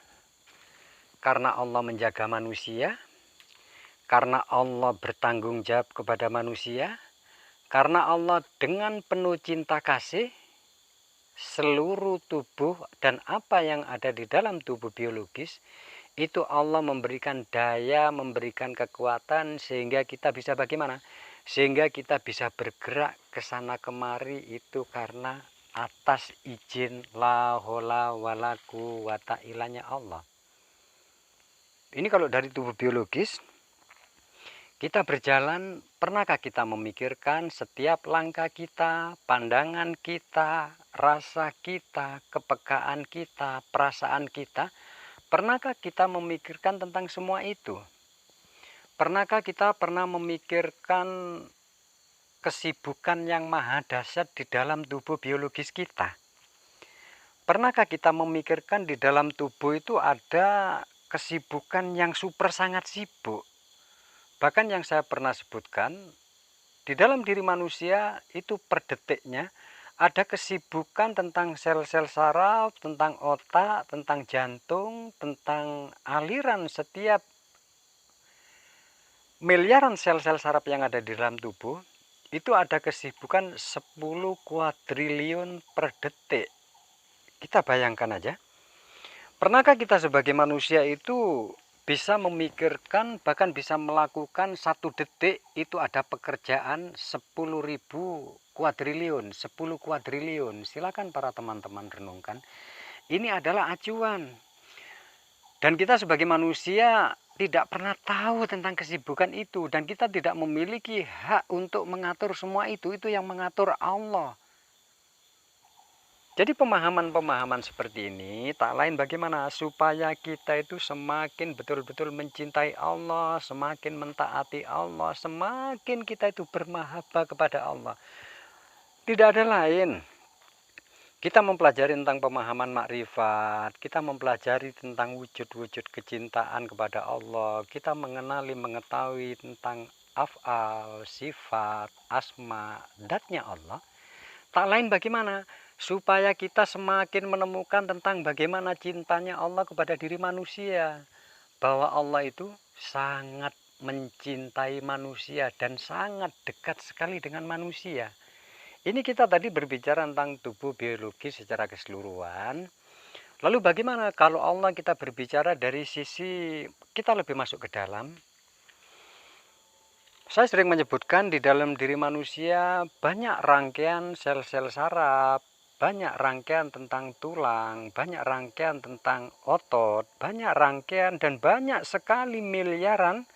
Karena Allah menjaga manusia, karena Allah bertanggung jawab kepada manusia, karena Allah dengan penuh cinta kasih seluruh tubuh dan apa yang ada di dalam tubuh biologis, itu Allah memberikan daya, memberikan kekuatan sehingga kita bisa bagaimana? Sehingga kita bisa bergerak ke sana kemari itu karena atas izin la haula wala quwata illanya Allah. Ini kalau dari tubuh biologis, kita berjalan, pernahkah kita memikirkan setiap langkah kita, pandangan kita, rasa kita, kepekaan kita, perasaan kita? Pernahkah kita memikirkan tentang semua itu? Pernahkah kita pernah memikirkan kesibukan yang maha dahsyat di dalam tubuh biologis kita? Pernahkah kita memikirkan di dalam tubuh itu ada kesibukan yang super sangat sibuk? Bahkan yang saya pernah sebutkan, di dalam diri manusia itu per detiknya ada kesibukan tentang sel-sel saraf, tentang otak, tentang jantung, tentang aliran setiap miliaran sel-sel saraf yang ada di dalam tubuh. Itu ada kesibukan 10 kuadriliun per detik. Kita bayangkan aja. Pernahkah kita sebagai manusia itu bisa memikirkan, bahkan bisa melakukan 1 detik itu ada pekerjaan 10.000 kuadriliun, 10 kuadriliun. Silakan para teman-teman renungkan. Ini adalah acuan. Dan kita sebagai manusia tidak pernah tahu tentang kesibukan itu. Dan kita tidak memiliki hak untuk mengatur semua itu. Itu yang mengatur Allah. Jadi pemahaman-pemahaman seperti ini tak lain bagaimana supaya kita itu semakin betul-betul mencintai Allah, semakin mentaati Allah, semakin kita itu bermahabbah kepada Allah. Tidak ada lain. Kita mempelajari tentang pemahaman makrifat, kita mempelajari tentang wujud-wujud kecintaan kepada Allah, kita mengenali, mengetahui tentang af'al, sifat, asma, zatnya Allah. Tak lain bagaimana? Supaya kita semakin menemukan tentang bagaimana cintanya Allah kepada diri manusia. Bahwa Allah itu sangat mencintai manusia dan sangat dekat sekali dengan manusia. Ini kita tadi berbicara tentang tubuh biologis secara keseluruhan. Lalu bagaimana kalau Allah kita berbicara dari sisi kita lebih masuk ke dalam? Saya sering menyebutkan di dalam diri manusia banyak rangkaian sel-sel saraf, banyak rangkaian tentang tulang, banyak rangkaian tentang otot, banyak rangkaian dan banyak sekali miliaran,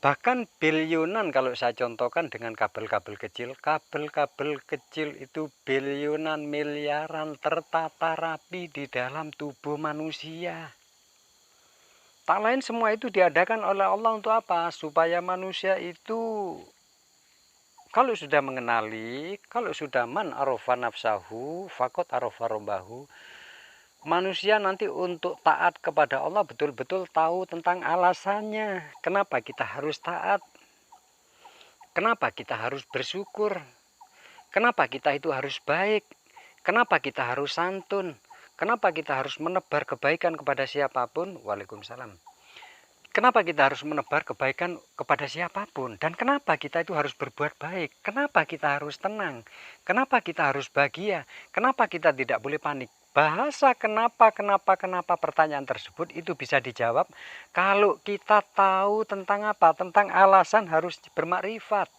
bahkan bilionan kalau saya contohkan dengan kabel-kabel kecil. Kabel-kabel kecil itu bilionan, miliaran tertata rapi di dalam tubuh manusia. Tak lain semua itu diadakan oleh Allah untuk apa? Supaya manusia itu kalau sudah mengenali, kalau sudah man arofa nafsahu, fakot arofa robbahu, manusia nanti untuk taat kepada Allah betul-betul tahu tentang alasannya. Kenapa kita harus taat? Kenapa kita harus bersyukur? Kenapa kita itu harus baik? Kenapa kita harus santun? Kenapa kita harus menebar kebaikan kepada siapapun? Waalaikumsalam. Kenapa kita harus menebar kebaikan kepada siapapun? Dan kenapa kita itu harus berbuat baik? Kenapa kita harus tenang? Kenapa kita harus bahagia? Kenapa kita tidak boleh panik? Bahasa kenapa pertanyaan tersebut itu bisa dijawab kalau kita tahu tentang apa? Tentang alasan harus bermakrifat.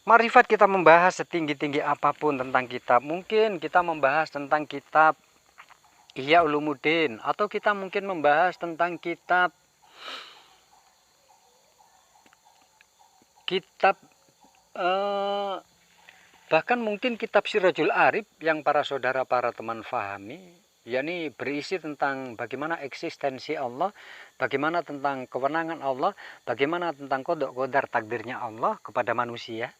Makrifat kita membahas setinggi-tinggi apapun tentang kitab. Mungkin kita membahas tentang kitab Ihya Ulumuddin, atau kita mungkin membahas tentang kitab bahkan mungkin kitab Sirajul Arif yang para saudara, para teman fahami, yakni berisi tentang bagaimana eksistensi Allah, bagaimana tentang kewenangan Allah, bagaimana tentang qada qadar takdirnya Allah kepada manusia.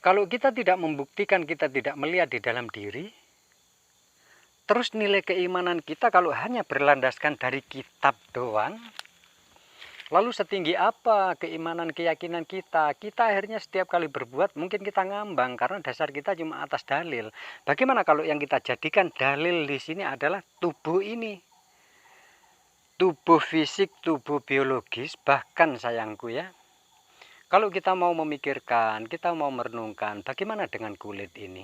Kalau kita tidak membuktikan, kita tidak melihat di dalam diri, terus nilai keimanan kita kalau hanya berlandaskan dari kitab doang, lalu setinggi apa keimanan, keyakinan kita? Kita akhirnya setiap kali berbuat mungkin kita ngambang karena dasar kita cuma atas dalil. Bagaimana kalau yang kita jadikan dalil di sini adalah tubuh ini? Tubuh fisik, tubuh biologis, bahkan sayangku ya, Kalau kita mau memikirkan, kita mau merenungkan, bagaimana dengan kulit ini?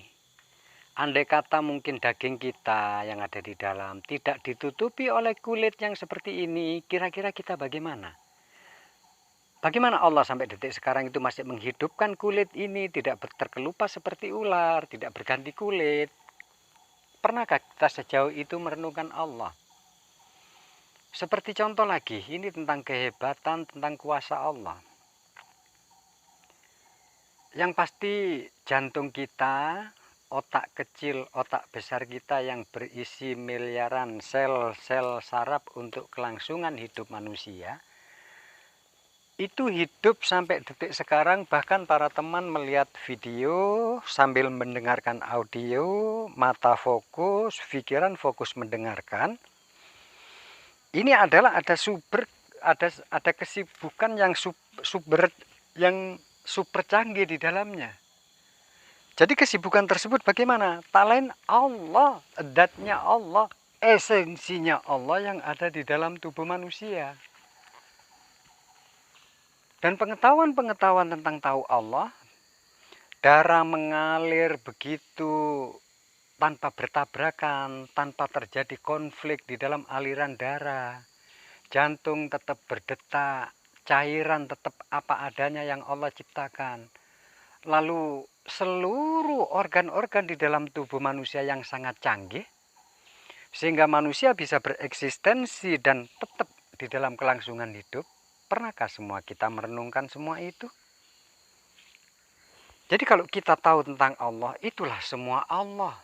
Andai kata mungkin daging kita yang ada di dalam tidak ditutupi oleh kulit yang seperti ini, kira-kira kita bagaimana? Bagaimana Allah sampai detik sekarang itu masih menghidupkan kulit ini, tidak terkelupas seperti ular, tidak berganti kulit? Pernahkah kita sejauh itu merenungkan Allah? Seperti contoh lagi, ini tentang kehebatan, tentang kuasa Allah. Yang pasti jantung kita, otak kecil, otak besar kita yang berisi miliaran sel-sel saraf untuk kelangsungan hidup manusia, itu hidup sampai detik sekarang. Bahkan para teman melihat video sambil mendengarkan audio, mata fokus, pikiran fokus mendengarkan. Ini adalah ada kesibukan yang super canggih di dalamnya. Jadi kesibukan tersebut bagaimana? Talent Allah, zatnya Allah, esensinya Allah yang ada di dalam tubuh manusia. Dan pengetahuan tentang tahu Allah, darah mengalir begitu tanpa bertabrakan, tanpa terjadi konflik di dalam aliran darah. Jantung tetap berdetak, cairan tetap apa adanya yang Allah ciptakan. Lalu seluruh organ-organ di dalam tubuh manusia yang sangat canggih, sehingga manusia bisa bereksistensi dan tetap di dalam kelangsungan hidup. Pernahkah semua kita merenungkan semua itu? Jadi kalau kita tahu tentang Allah, itulah semua Allah.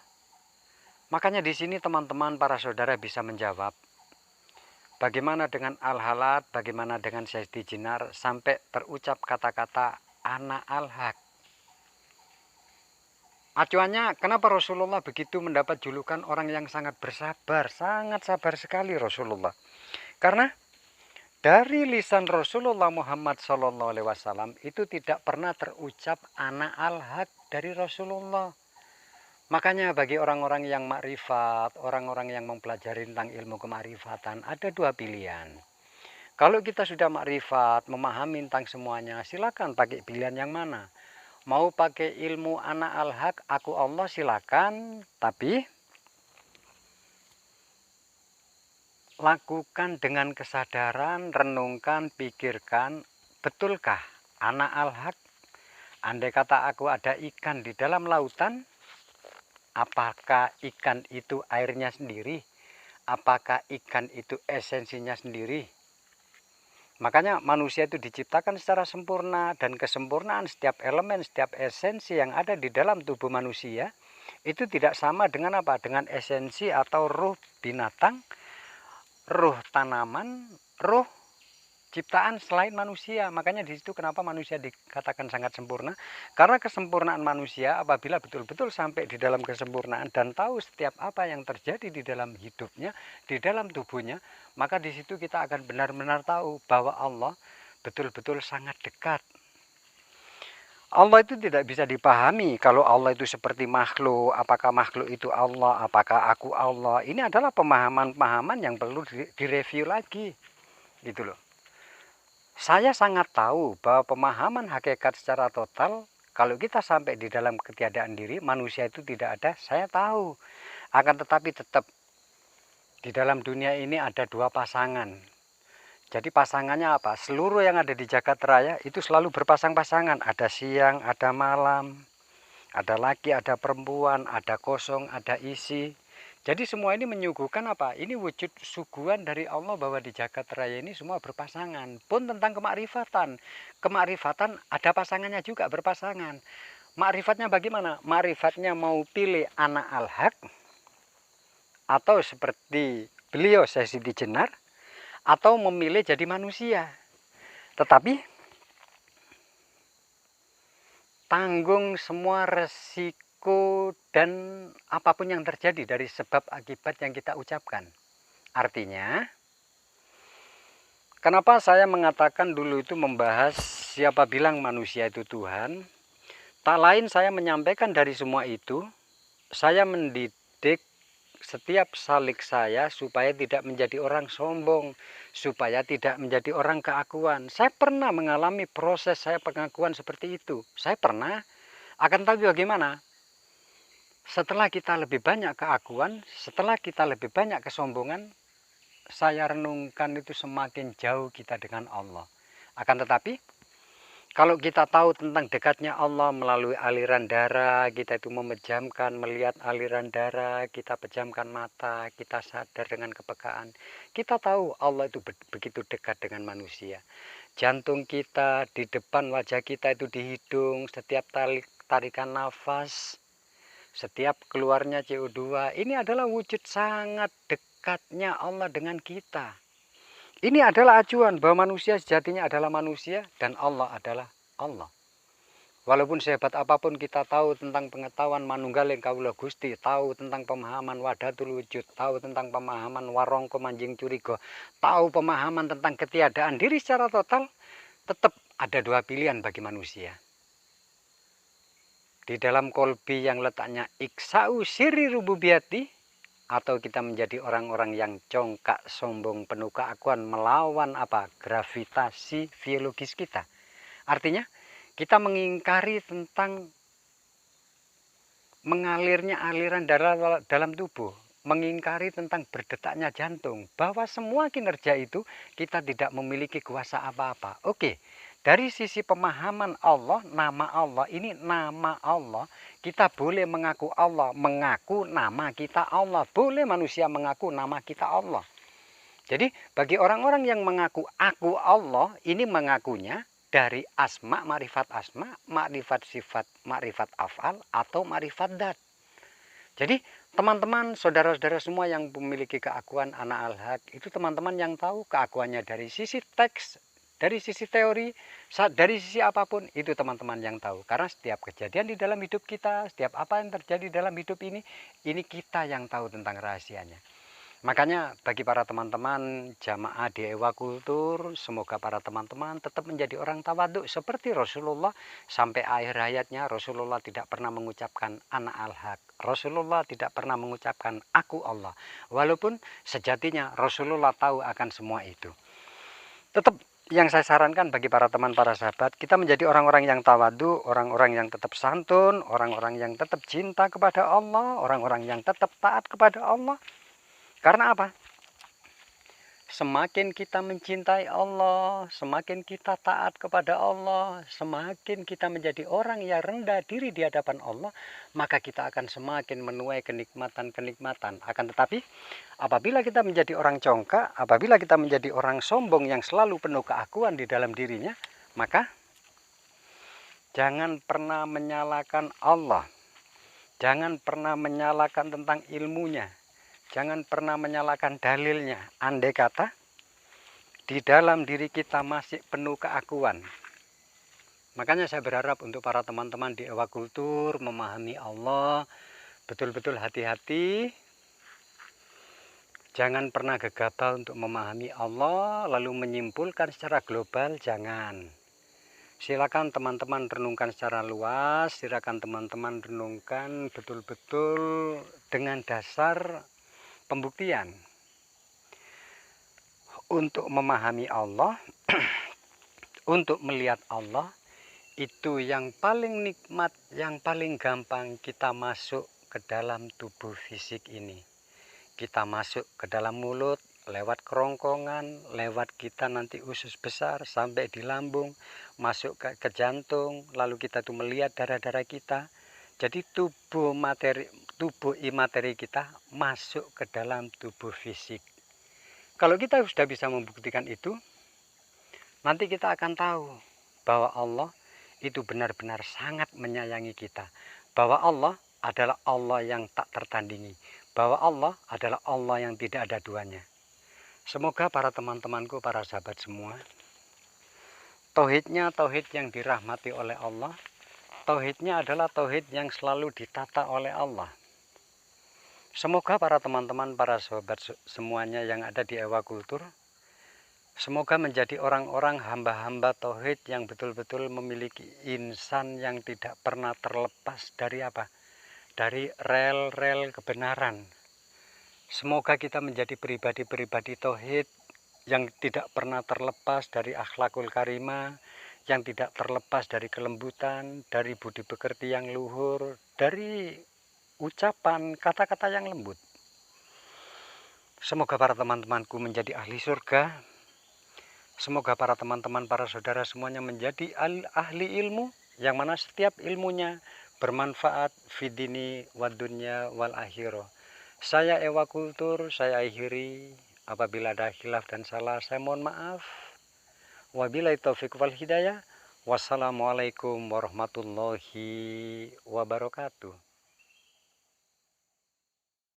Makanya di sini teman-teman para saudara bisa menjawab, bagaimana dengan Al-Halat, bagaimana dengan Sayyidi Jinar sampai terucap kata-kata Ana Al-Haq. Acuannya kenapa Rasulullah begitu mendapat julukan orang yang sangat bersabar, sangat sabar sekali Rasulullah. Karena dari lisan Rasulullah Muhammad SAW itu tidak pernah terucap Ana Al-Haq dari Rasulullah. Makanya bagi orang-orang yang makrifat, orang-orang yang mempelajari tentang ilmu kemakrifatan, ada dua pilihan. Kalau kita sudah makrifat, memahami tentang semuanya, silakan pakai pilihan yang mana. Mau pakai ilmu Ana Al-Haq, aku Allah, silakan, tapi lakukan dengan kesadaran, renungkan, pikirkan, betulkah Ana Al-Haq? Andai kata aku ada ikan di dalam lautan, apakah ikan itu airnya sendiri? Apakah ikan itu esensinya sendiri? Makanya manusia itu diciptakan secara sempurna, dan kesempurnaan setiap elemen, setiap esensi yang ada di dalam tubuh manusia itu tidak sama dengan apa? Dengan esensi atau ruh binatang, ruh tanaman, ruh ciptaan selain manusia. Makanya di situ kenapa manusia dikatakan sangat sempurna, karena kesempurnaan manusia apabila betul-betul sampai di dalam kesempurnaan dan tahu setiap apa yang terjadi di dalam hidupnya, di dalam tubuhnya, maka di situ kita akan benar-benar tahu bahwa Allah betul-betul sangat dekat. Allah itu tidak bisa dipahami kalau Allah itu seperti makhluk. Apakah makhluk itu Allah? Apakah aku Allah? Ini adalah pemahaman-pemahaman yang perlu direview lagi, gitu loh. Saya sangat tahu bahwa pemahaman hakikat secara total, kalau kita sampai di dalam ketiadaan diri, manusia itu tidak ada, saya tahu. Akan tetapi tetap di dalam dunia ini ada dua pasangan. Jadi pasangannya apa? Seluruh yang ada di jagat raya itu selalu berpasang-pasangan. Ada siang, ada malam, ada laki, ada perempuan, ada kosong, ada isi. Jadi semua ini menyuguhkan apa? Ini wujud suguhan dari Allah bahwa di jagat raya ini semua berpasangan. Pun tentang kemakrifatan. Kemakrifatan ada pasangannya juga, berpasangan. Makrifatnya bagaimana? Makrifatnya mau pilih Ana Al-Haq, atau seperti beliau Sayyidi Jinar, atau memilih jadi manusia. Tetapi tanggung semua resiko dan apapun yang terjadi dari sebab akibat yang kita ucapkan. Artinya, kenapa saya mengatakan dulu itu membahas siapa bilang manusia itu Tuhan? Tak lain saya menyampaikan dari semua itu, saya mendidik setiap salik saya supaya tidak menjadi orang sombong, supaya tidak menjadi orang keakuan. Saya pernah mengalami proses saya pengakuan seperti itu. Saya pernah, akan tapi bagaimana? Setelah kita lebih banyak keakuan, setelah kita lebih banyak kesombongan, saya renungkan itu semakin jauh kita dengan Allah. Akan tetapi, kalau kita tahu tentang dekatnya Allah melalui aliran darah, kita itu memejamkan, melihat aliran darah, kita pejamkan mata, kita sadar dengan kepekaan. Kita tahu Allah itu begitu dekat dengan manusia. Jantung kita di depan wajah kita itu di hidung, setiap tarikan nafas, setiap keluarnya CO2, ini adalah wujud sangat dekatnya Allah dengan kita. Ini adalah acuan bahwa manusia sejatinya adalah manusia dan Allah adalah Allah. Walaupun sehebat apapun kita tahu tentang pengetahuan manunggaling kawula Gusti, tahu tentang pemahaman wahdatul wujud, tahu tentang pemahaman warongko manjing curiga, tahu pemahaman tentang ketiadaan diri secara total, tetap ada dua pilihan bagi manusia. Di dalam kolbi yang letaknya iksa'u sirri rububiyati, atau kita menjadi orang-orang yang congkak, sombong, penuh keakuan, melawan apa? Gravitasi biologis kita. Artinya, kita mengingkari tentang mengalirnya aliran darah dalam tubuh, mengingkari tentang berdetaknya jantung, bahwa semua kinerja itu kita tidak memiliki kuasa apa-apa. Oke, dari sisi pemahaman Allah, nama Allah, ini nama Allah, kita boleh mengaku Allah, mengaku nama kita Allah. Boleh manusia mengaku nama kita Allah. Jadi bagi orang-orang yang mengaku aku Allah, ini mengakunya dari asma, makrifat sifat, makrifat af'al, atau makrifat dat. Jadi teman-teman, saudara-saudara semua yang memiliki keakuan anak al-haq, itu teman-teman yang tahu keakuannya dari sisi teks, dari sisi teori, dari sisi apapun, itu teman-teman yang tahu. Karena setiap kejadian di dalam hidup kita, setiap apa yang terjadi dalam hidup ini kita yang tahu tentang rahasianya. Makanya bagi para teman-teman jamaah di Ewa Kultur, semoga para teman-teman tetap menjadi orang tawaduk seperti Rasulullah. Sampai akhir hayatnya Rasulullah tidak pernah mengucapkan ana al-haq. Rasulullah tidak pernah mengucapkan aku Allah. Walaupun sejatinya Rasulullah tahu akan semua itu. Tetap yang saya sarankan bagi para teman, para sahabat, kita menjadi orang-orang yang tawaduk, orang-orang yang tetap santun, orang-orang yang tetap cinta kepada Allah, orang-orang yang tetap taat kepada Allah. Karena apa? Semakin kita mencintai Allah, semakin kita taat kepada Allah, semakin kita menjadi orang yang rendah diri di hadapan Allah, maka kita akan semakin menuai kenikmatan-kenikmatan. Akan tetapi, apabila kita menjadi orang congkak, apabila kita menjadi orang sombong yang selalu penuh keakuan di dalam dirinya, maka jangan pernah menyalahkan Allah. Jangan pernah menyalahkan tentang ilmunya. Jangan pernah menyalahkan dalilnya. Andai kata di dalam diri kita masih penuh keakuan. Makanya saya berharap untuk para teman-teman di Ewa Kultur memahami Allah, betul-betul hati-hati. Jangan pernah gegabah untuk memahami Allah lalu menyimpulkan secara global, jangan. Silakan teman-teman renungkan secara luas, silakan teman-teman renungkan betul-betul dengan dasar pembuktian. Untuk memahami Allah, untuk melihat Allah, itu yang paling nikmat, yang paling gampang kita masuk ke dalam tubuh fisik ini. Kita masuk ke dalam mulut, lewat kerongkongan, lewat kita nanti usus besar, sampai di lambung, masuk ke jantung, lalu kita tuh melihat darah-darah kita. Jadi tubuh imateri kita masuk ke dalam tubuh fisik. Kalau kita sudah bisa membuktikan itu, nanti kita akan tahu bahwa Allah itu benar-benar sangat menyayangi kita. Bahwa Allah adalah Allah yang tak tertandingi. Bahwa Allah adalah Allah yang tidak ada duanya. Semoga para teman-temanku, para sahabat semua, tauhidnya tauhid yang dirahmati oleh Allah. Tauhidnya adalah tauhid yang selalu ditata oleh Allah. Semoga para teman-teman, para sahabat semuanya yang ada di Ewa Kultur, semoga menjadi orang-orang hamba-hamba tauhid yang betul-betul memiliki insan yang tidak pernah terlepas dari apa? Dari rel-rel kebenaran. Semoga kita menjadi pribadi-pribadi tauhid yang tidak pernah terlepas dari akhlakul karimah, yang tidak terlepas dari kelembutan, dari budi pekerti yang luhur, dari ucapan kata-kata yang lembut. Semoga para teman-temanku menjadi ahli surga. Semoga para teman-teman, para saudara semuanya menjadi ahli ilmu, yang mana setiap ilmunya bermanfaat fidini wa dunya wal akhirah. Saya Ewa Kultur, saya akhiri. Apabila ada khilaf dan salah, saya mohon maaf. Wabillahi taufiq wal hidayah. Wassalamualaikum warahmatullahi wabarakatuh.